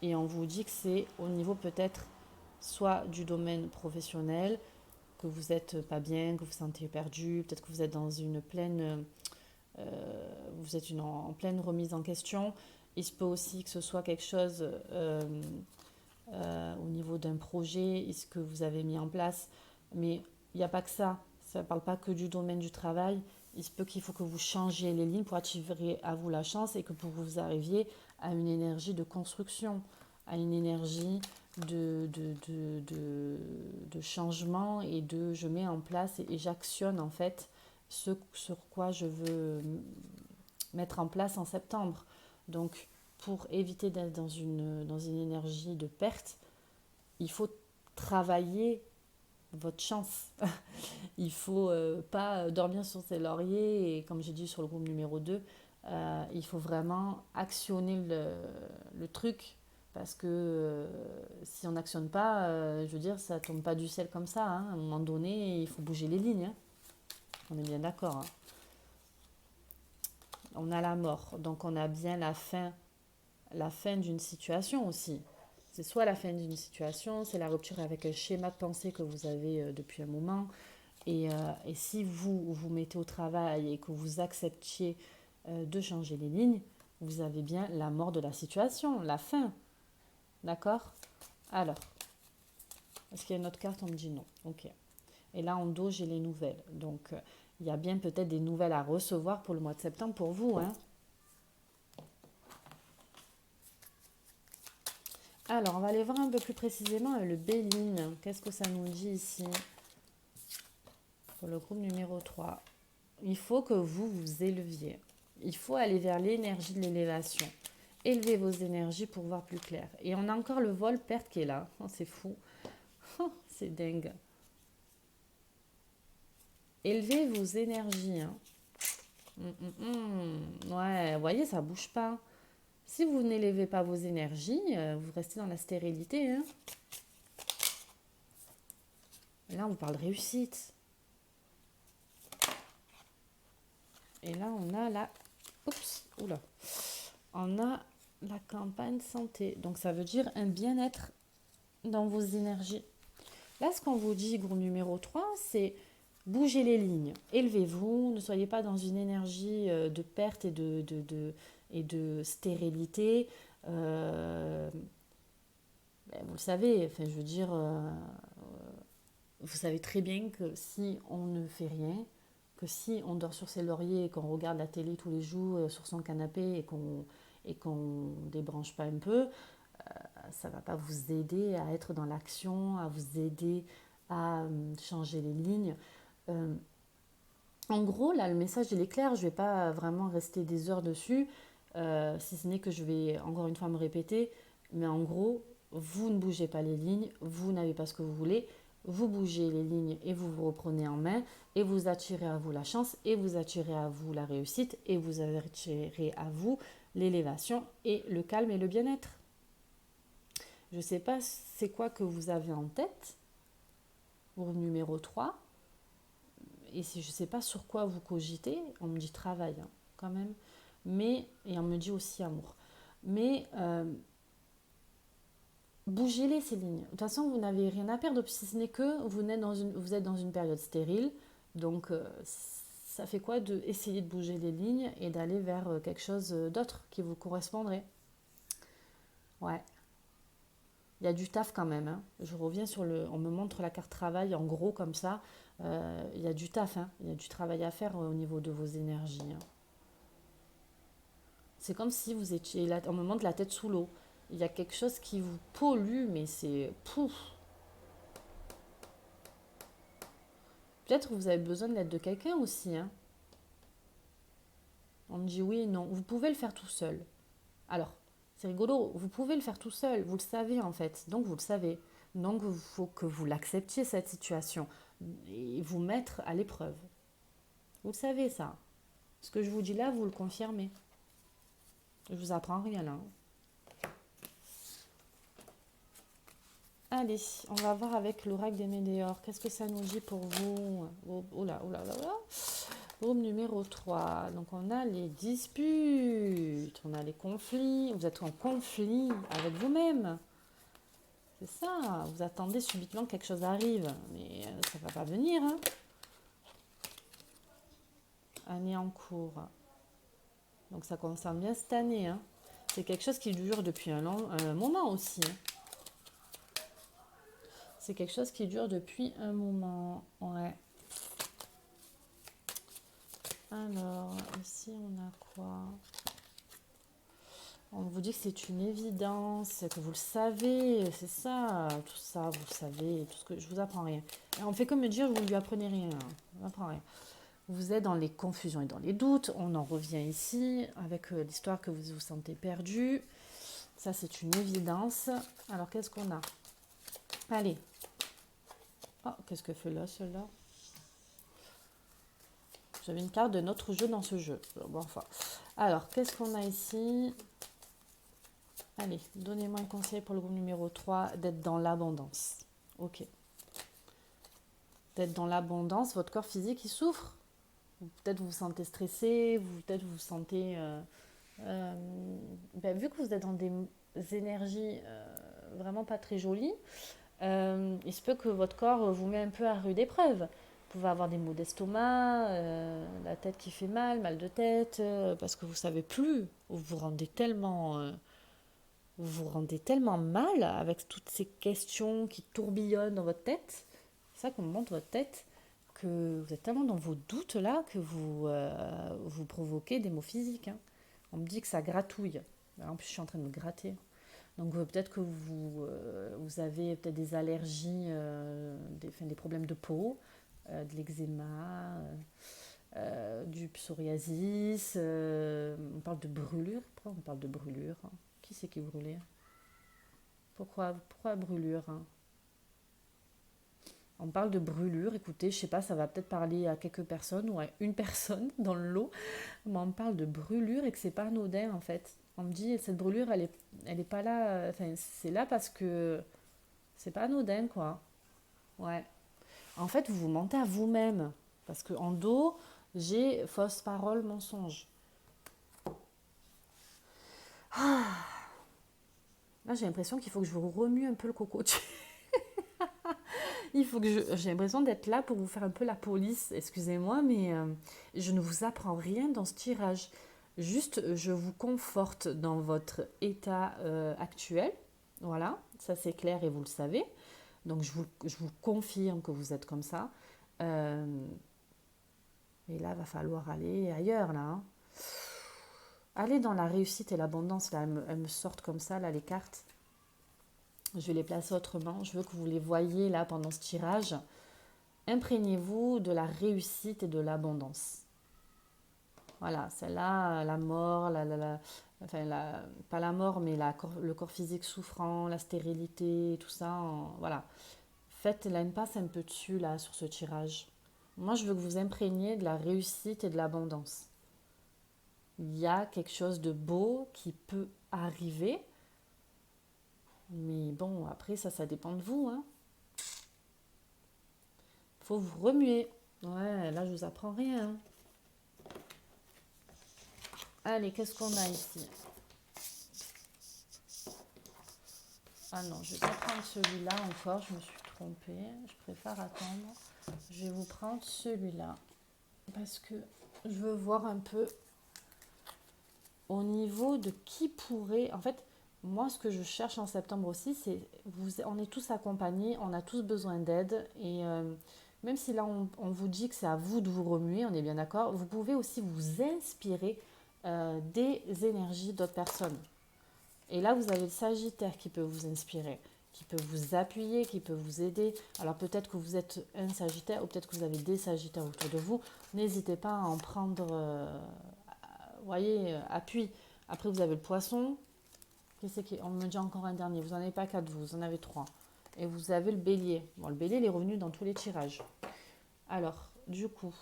Et on vous dit que c'est au niveau peut-être soit du domaine professionnel, que vous n'êtes pas bien, que vous vous sentez perdu, peut-être que vous êtes dans une pleine, en pleine remise en question. Il se peut aussi que ce soit quelque chose au niveau d'un projet, ce que vous avez mis en place, mais il n'y a pas que ça. Ça ne parle pas que du domaine du travail. Il se peut qu'il faut que vous changiez les lignes pour attirer à vous la chance et que pour vous arriviez à une énergie de construction, à une énergie de changement et de je mets en place et j'actionne en fait ce sur quoi je veux mettre en place en septembre. Donc, pour éviter d'être dans une énergie de perte, il faut travailler votre chance. Il faut pas dormir sur ses lauriers et comme j'ai dit sur le groupe numéro 2, il faut vraiment actionner le truc parce que si on n'actionne pas, je veux dire, ça tombe pas du ciel comme ça, hein. À un moment donné, il faut bouger les lignes, hein. On est bien d'accord, hein. On a la mort, donc on a bien la fin d'une situation aussi. C'est soit la fin d'une situation, c'est la rupture avec un schéma de pensée que vous avez depuis un moment. Et si vous vous mettez au travail et que vous acceptiez de changer les lignes, vous avez bien la mort de la situation, la fin. D'accord? Alors, est-ce qu'il y a une autre carte? On me dit non. Ok. Et là, en dos, j'ai les nouvelles. Donc, il y a bien peut-être des nouvelles à recevoir pour le mois de septembre pour vous, hein. Alors, on va aller voir un peu plus précisément le Béline. Qu'est-ce que ça nous dit ici pour le groupe numéro 3? Il faut que vous vous éleviez. Il faut aller vers l'énergie de l'élévation. Élevez vos énergies pour voir plus clair. Et on a encore le vol perte qui est là. Oh, c'est fou. Oh, c'est dingue. Élevez vos énergies, hein. Ouais, vous voyez, ça bouge pas. Si vous n'élevez pas vos énergies, vous restez dans la stérilité, hein. Et là, on parle de réussite. Et là, on a la... Oups, oula. On a la campagne santé. Donc, ça veut dire un bien-être dans vos énergies. Là, ce qu'on vous dit, groupe numéro 3, c'est bougez les lignes. Élevez-vous. Ne soyez pas dans une énergie de perte et de stérilité. Vous le savez, enfin, je veux dire, vous savez très bien que si on ne fait rien, que si on dort sur ses lauriers et qu'on regarde la télé tous les jours sur son canapé et qu'on débranche pas un peu, ça va pas vous aider à être dans l'action, à vous aider à changer les lignes. Euh, En gros, là, le message, il est clair. Je ne vais pas vraiment rester des heures dessus, si ce n'est que je vais encore une fois me répéter. Mais en gros, vous ne bougez pas les lignes, vous n'avez pas ce que vous voulez, vous bougez les lignes et vous vous reprenez en main et vous attirez à vous la chance et vous attirez à vous la réussite et vous attirez à vous l'élévation et le calme et le bien-être. Je ne sais pas c'est quoi que vous avez en tête pour le numéro 3. Et si je ne sais pas sur quoi vous cogitez, on me dit travail, hein, quand même, mais, et on me dit aussi amour. Mais bougez-les ces lignes. De toute façon, vous n'avez rien à perdre, si ce n'est que vous êtes dans une période stérile. Donc, ça fait quoi de essayer de bouger les lignes et d'aller vers quelque chose d'autre qui vous correspondrait? Ouais, il y a du taf quand même, hein. Je reviens sur le... On me montre la carte travail en gros comme ça. Il y a du taf, hein. Il y a du travail à faire au niveau de vos énergies, hein. C'est comme si vous étiez là, on me montre la tête sous l'eau. Il y a quelque chose qui vous pollue, mais c'est... Pouf. Peut-être que vous avez besoin de l'aide de quelqu'un aussi, hein. On me dit oui et non. Vous pouvez le faire tout seul. Alors, c'est rigolo, vous pouvez le faire tout seul, vous le savez en fait, donc vous le savez. Donc il faut que vous l'acceptiez cette situation et vous mettre à l'épreuve. Vous le savez ça. Ce que je vous dis là, vous le confirmez. Je vous apprends rien là. Allez, on va voir avec l'oracle des Météores. Qu'est-ce que ça nous dit pour vous? Oula, oula, oula, oula. Groupe numéro 3. Donc on a les disputes, on a les conflits. Vous êtes en conflit avec vous-même. C'est ça, vous attendez subitement que quelque chose arrive. Mais ça ne va pas venir, hein. Année en cours. Donc ça concerne bien cette année, hein. C'est quelque chose qui dure depuis un moment aussi, hein. C'est quelque chose qui dure depuis un moment. Ouais. Alors, ici, on a quoi? On vous dit que c'est une évidence, que vous le savez, c'est ça, tout ça, vous le savez, tout ce que je vous apprends rien. Et on fait comme me dire, vous ne lui apprenez rien, on n'apprend rien. vous êtes dans les confusions et dans les doutes. On en revient ici avec l'histoire que vous vous sentez perdu. Ça, c'est une évidence. Alors, qu'est-ce qu'on a? Allez. Oh, qu'est-ce que fait là, celle-là? J'avais une carte de notre jeu dans ce jeu. Bon, enfin. Alors, qu'est-ce qu'on a ici? Allez, donnez-moi un conseil pour le groupe numéro 3, d'être dans l'abondance. Ok. D'être dans l'abondance, votre corps physique, il souffre. Peut-être vous vous sentez stressé, peut-être vous vous sentez... vu que vous êtes dans des énergies vraiment pas très jolies, il se peut que votre corps vous met un peu à rude épreuve. Vous pouvez avoir des maux d'estomac, la tête qui fait mal, mal de tête, parce que vous savez plus, vous vous rendez tellement mal avec toutes ces questions qui tourbillonnent dans votre tête. C'est ça qu'on montre votre tête, que vous êtes tellement dans vos doutes là que vous provoquez des maux physiques. Hein. On me dit que ça gratouille. En plus, je suis en train de me gratter. Donc peut-être que vous avez peut-être des allergies, des problèmes de peau, de l'eczéma, du psoriasis. On parle de brûlure. Pourquoi on parle de brûlure? Qui c'est qui est brûlé? Pourquoi brûlure? On parle de brûlure. Écoutez, je sais pas, ça va peut-être parler à quelques personnes ou à une personne dans le lot. Mais on parle de brûlure et que c'est pas anodin en fait. On me dit cette brûlure, elle est pas là. Enfin, c'est là parce que c'est pas anodin quoi. Ouais. En fait, vous vous mentez à vous-même parce que en dos, j'ai fausse parole, mensonge. Là, j'ai l'impression qu'il faut que je vous remue un peu le cocotier. Il faut que j'ai l'impression d'être là pour vous faire un peu la police. Excusez-moi, mais je ne vous apprends rien dans ce tirage. Juste, je vous conforte dans votre état actuel. Voilà, ça c'est clair et vous le savez. Donc je vous confirme que vous êtes comme ça. Euh, et là, va falloir aller ailleurs, là. Hein. Aller dans la réussite et l'abondance, là, elles me sortent comme ça, là, les cartes. Je vais les placer autrement. Je veux que vous les voyiez, là, pendant ce tirage. Imprégnez-vous de la réussite et de l'abondance. Voilà, celle-là, la mort, enfin, pas la mort, mais le corps physique souffrant, la stérilité, tout ça, voilà. Faites là une passe un peu dessus, là, sur ce tirage. Moi, je veux que vous imprégniez de la réussite et de l'abondance. Il y a quelque chose de beau qui peut arriver, mais bon, après, ça dépend de vous, hein. Faut vous remuer. Ouais, là, je vous apprends rien. Allez, qu'est-ce qu'on a ici? Ah non, je vais pas prendre celui-là encore, je me suis trompée. Je préfère attendre. Je vais vous prendre celui-là. Parce que je veux voir un peu au niveau de qui pourrait... En fait, moi, ce que je cherche en septembre aussi, c'est... On est tous accompagnés, on a tous besoin d'aide. Et même si là, on vous dit que c'est à vous de vous remuer, on est bien d'accord, vous pouvez aussi vous inspirer des énergies d'autres personnes. Et là, vous avez le Sagittaire qui peut vous inspirer, qui peut vous appuyer, qui peut vous aider. Alors peut-être que vous êtes un Sagittaire ou peut-être que vous avez des Sagittaires autour de vous. N'hésitez pas à en prendre, voyez, appui. Après, vous avez le Poisson. On me dit encore un dernier. Vous n'en avez pas 4, vous en avez 3. Et vous avez le Bélier. Bon, le Bélier, il est revenu dans tous les tirages. Alors, du coup,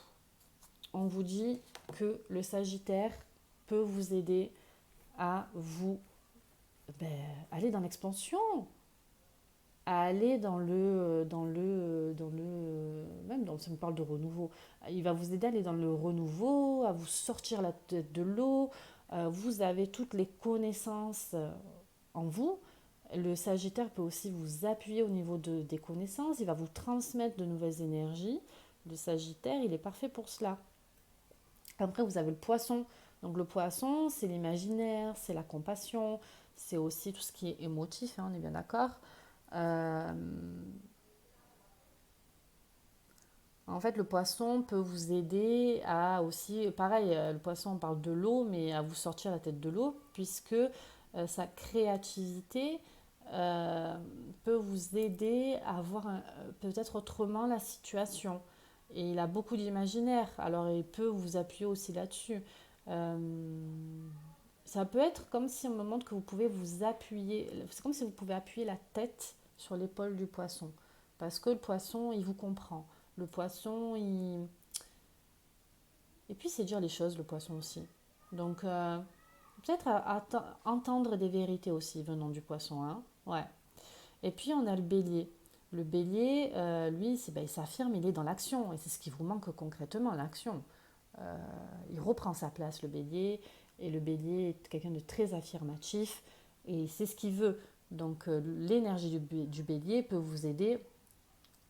on vous dit que le Sagittaire peut vous aider à vous aller dans l'expansion, à aller même si on parle de renouveau, il va vous aider à aller dans le renouveau, à vous sortir la tête de l'eau. Vous avez toutes les connaissances en vous. Le Sagittaire peut aussi vous appuyer au niveau des connaissances, il va vous transmettre de nouvelles énergies. Le Sagittaire, il est parfait pour cela. Après, vous avez le Poisson. Donc le Poisson, c'est l'imaginaire, c'est la compassion, c'est aussi tout ce qui est émotif, hein, on est bien d'accord. Euh, En fait, le Poisson peut vous aider à aussi, pareil, le Poisson, on parle de l'eau, mais à vous sortir la tête de l'eau, puisque sa créativité peut vous aider à voir peut-être autrement la situation. Et il a beaucoup d'imaginaire, alors il peut vous appuyer aussi là-dessus. Euh, Ça peut être comme si on me montre que vous pouvez vous appuyer, c'est comme si vous pouvez appuyer la tête sur l'épaule du poisson. Parce que le poisson, il vous comprend. Le poisson, il... Et puis c'est dire les choses, le poisson aussi. Donc peut-être entendre des vérités aussi venant du poisson. Hein. Ouais. Et puis on a le bélier. Le bélier, lui, il s'affirme, il est dans l'action. Et c'est ce qui vous manque concrètement, l'action. Euh, il reprend sa place, le bélier. Et le bélier est quelqu'un de très affirmatif. Et c'est ce qu'il veut. Donc l'énergie du bélier peut vous aider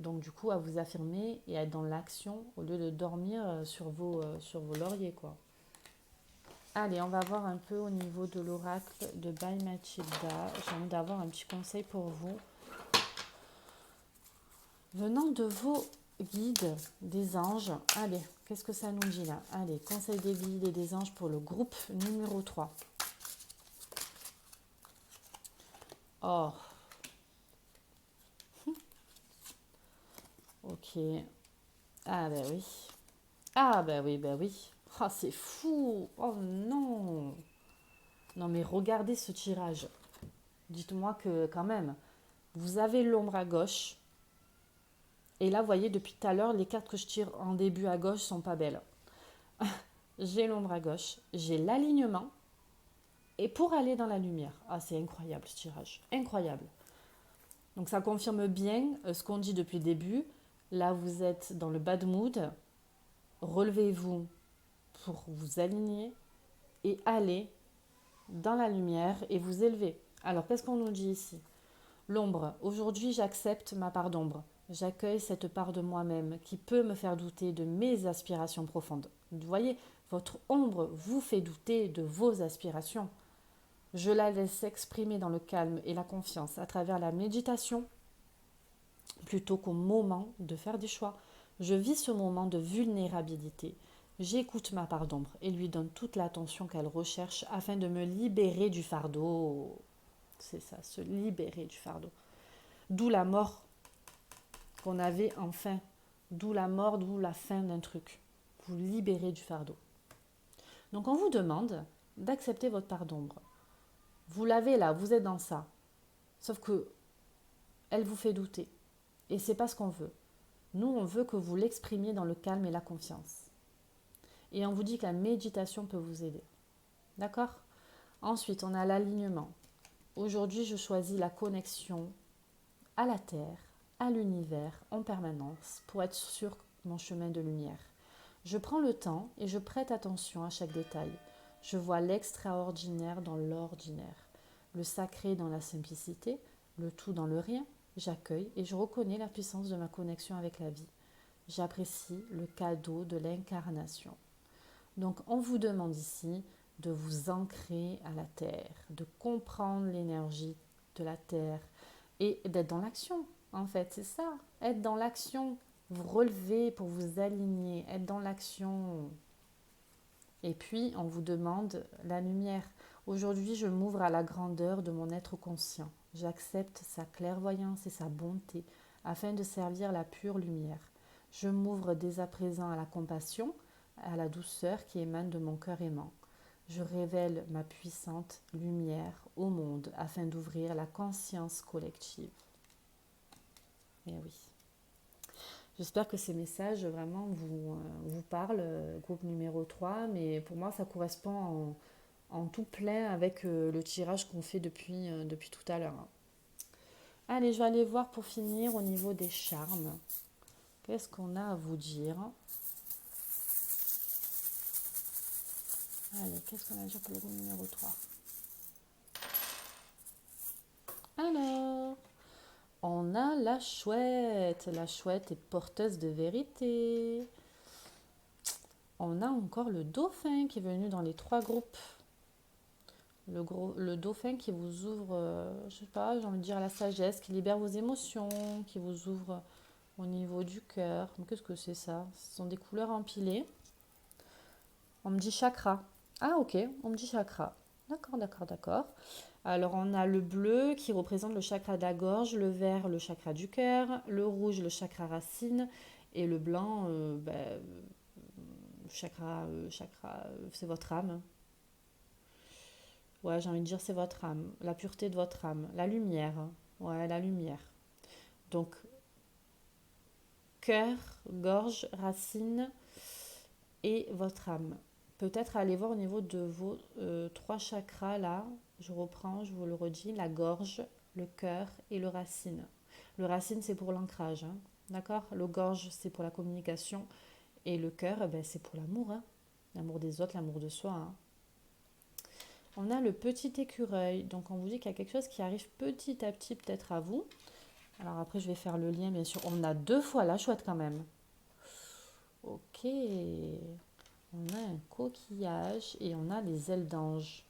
donc du coup à vous affirmer et à être dans l'action au lieu de dormir sur vos lauriers quoi. Allez, on va voir un peu au niveau de l'oracle de By Mathilda. J'ai envie d'avoir un petit conseil pour vous. Venant de vos guides des anges, allez, qu'est-ce que ça nous dit là? Allez, conseil des guides et des anges pour le groupe numéro 3. Oh, ok. Ah ben oui. Ah ben oui, ben oui. Ah, c'est fou. Oh non. Non mais regardez ce tirage. Dites-moi que quand même, vous avez l'ombre à gauche. Et là, vous voyez, depuis tout à l'heure, les cartes que je tire en début à gauche sont pas belles. J'ai l'ombre à gauche, j'ai l'alignement. Et pour aller dans la lumière. Ah, c'est incroyable ce tirage. Incroyable. Donc ça confirme bien ce qu'on dit depuis le début. Là, vous êtes dans le bad mood. Relevez-vous pour vous aligner et aller dans la lumière et vous élever. Alors, qu'est-ce qu'on nous dit ici? L'ombre. Aujourd'hui, j'accepte ma part d'ombre. J'accueille cette part de moi-même qui peut me faire douter de mes aspirations profondes. Vous voyez, votre ombre vous fait douter de vos aspirations. Je la laisse s'exprimer dans le calme et la confiance à travers la méditation plutôt qu'au moment de faire des choix. Je vis ce moment de vulnérabilité. J'écoute ma part d'ombre et lui donne toute l'attention qu'elle recherche afin de me libérer du fardeau. C'est ça, se libérer du fardeau. D'où la mort qu'on avait enfin. D'où la mort, d'où la fin d'un truc. Vous libérer du fardeau. Donc on vous demande d'accepter votre part d'ombre. Vous l'avez là, vous êtes dans ça. Sauf que elle vous fait douter. Et c'est pas ce qu'on veut. Nous, on veut que vous l'exprimiez dans le calme et la confiance. Et on vous dit que la méditation peut vous aider. D'accord? Ensuite, on a l'alignement. Aujourd'hui, je choisis la connexion à la Terre, à l'univers en permanence pour être sur mon chemin de lumière. Je prends le temps et je prête attention à chaque détail. Je vois l'extraordinaire dans l'ordinaire, le sacré dans la simplicité, le tout dans le rien. J'accueille et je reconnais la puissance de ma connexion avec la vie. J'apprécie le cadeau de l'incarnation. Donc on vous demande ici de vous ancrer à la terre, de comprendre l'énergie de la terre et d'être dans l'action. En fait, c'est ça, être dans l'action, vous relever pour vous aligner, être dans l'action. Et puis on vous demande la lumière. Aujourd'hui, je m'ouvre à la grandeur de mon être conscient. J'accepte sa clairvoyance et sa bonté afin de servir la pure lumière. Je m'ouvre dès à présent à la compassion, à la douceur qui émane de mon cœur aimant. Je révèle ma puissante lumière au monde afin d'ouvrir la conscience collective. Et oui. J'espère que ces messages vraiment vous parlent, groupe numéro 3, mais pour moi ça correspond en tout plein avec le tirage qu'on fait depuis tout à l'heure. Allez, je vais aller voir pour finir au niveau des charmes. Qu'est-ce qu'on a à vous dire? Allez, qu'est-ce qu'on a à dire pour le groupe numéro 3? Alors, on a la chouette. La chouette est porteuse de vérité. On a encore le dauphin qui est venu dans les 3 groupes. Le dauphin qui vous ouvre, je sais pas, j'ai envie de dire la sagesse, qui libère vos émotions, qui vous ouvre au niveau du cœur. Mais qu'est-ce que c'est ça? Ce sont des couleurs empilées. On me dit chakra. Ah ok, on me dit chakra. D'accord, d'accord, d'accord. Alors on a le bleu qui représente le chakra de la gorge, le vert le chakra du cœur, le rouge le chakra racine Et le blanc, chakra, c'est votre âme. Ouais, j'ai envie de dire c'est votre âme, la pureté de votre âme, la lumière. Ouais, la lumière. Donc, cœur, gorge, racine et votre âme. Peut-être aller voir au niveau de vos trois chakras là. Je reprends, je vous le redis, la gorge, le cœur et le racine. Le racine, c'est pour l'ancrage, hein. D'accord. Le gorge, c'est pour la communication. Et le cœur, c'est pour l'amour, hein. L'amour des autres, l'amour de soi, hein. On a le petit écureuil. Donc, on vous dit qu'il y a quelque chose qui arrive petit à petit, peut-être à vous. Alors, après, je vais faire le lien, bien sûr. On a deux fois la chouette quand même. Ok. On a un coquillage et on a les ailes d'ange.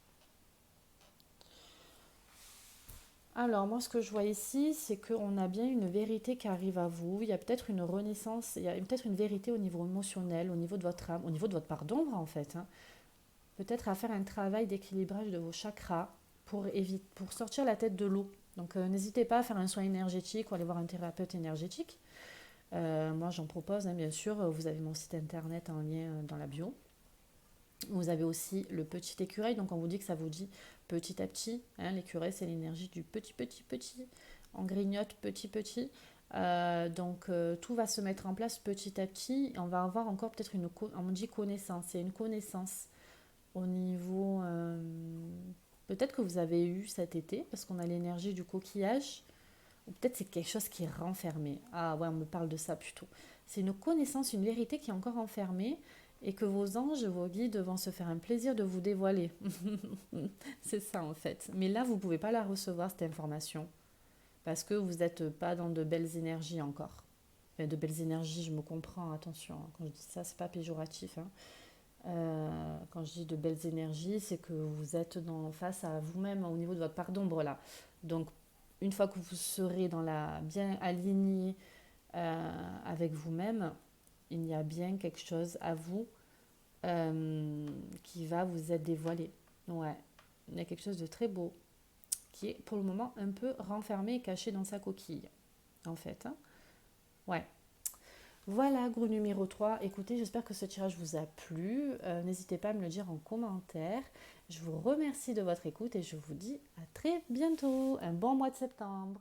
Alors, moi, ce que je vois ici, c'est qu'on a bien une vérité qui arrive à vous. Il y a peut-être une renaissance, il y a peut-être une vérité au niveau émotionnel, au niveau de votre âme, au niveau de votre part d'ombre, en fait, hein. Peut-être à faire un travail d'équilibrage de vos chakras pour sortir la tête de l'eau. Donc, n'hésitez pas à faire un soin énergétique ou aller voir un thérapeute énergétique. Moi, j'en propose, hein, bien sûr. Vous avez mon site internet en lien dans la bio. Vous avez aussi le petit écureuil, donc on vous dit que ça vous dit petit à petit, hein. L'écureuil, c'est l'énergie du petit, petit, petit. On grignote petit, petit. Tout va se mettre en place petit à petit. On va avoir encore peut-être on dit connaissance, c'est une connaissance au niveau... peut-être que vous avez eu cet été, parce qu'on a l'énergie du coquillage, ou peut-être c'est quelque chose qui est renfermé. Ah ouais, on me parle de ça plutôt. C'est une connaissance, une vérité qui est encore enfermée et que vos anges, vos guides vont se faire un plaisir de vous dévoiler. C'est ça en fait. Mais là, vous ne pouvez pas la recevoir, cette information, parce que vous n'êtes pas dans de belles énergies encore. Enfin, de belles énergies, je me comprends, attention, hein. Quand je dis ça, c'est pas péjoratif, hein. Quand je dis de belles énergies, c'est que vous êtes face à vous-même au niveau de votre part d'ombre là. Donc, une fois que vous serez bien aligné avec vous-même, il y a bien quelque chose à vous qui va vous être dévoilé. Ouais, il y a quelque chose de très beau qui est pour le moment un peu renfermé et caché dans sa coquille, en fait, hein. Ouais. Voilà, gros numéro 3. Écoutez, j'espère que ce tirage vous a plu. N'hésitez pas à me le dire en commentaire. Je vous remercie de votre écoute et je vous dis à très bientôt. Un bon mois de septembre.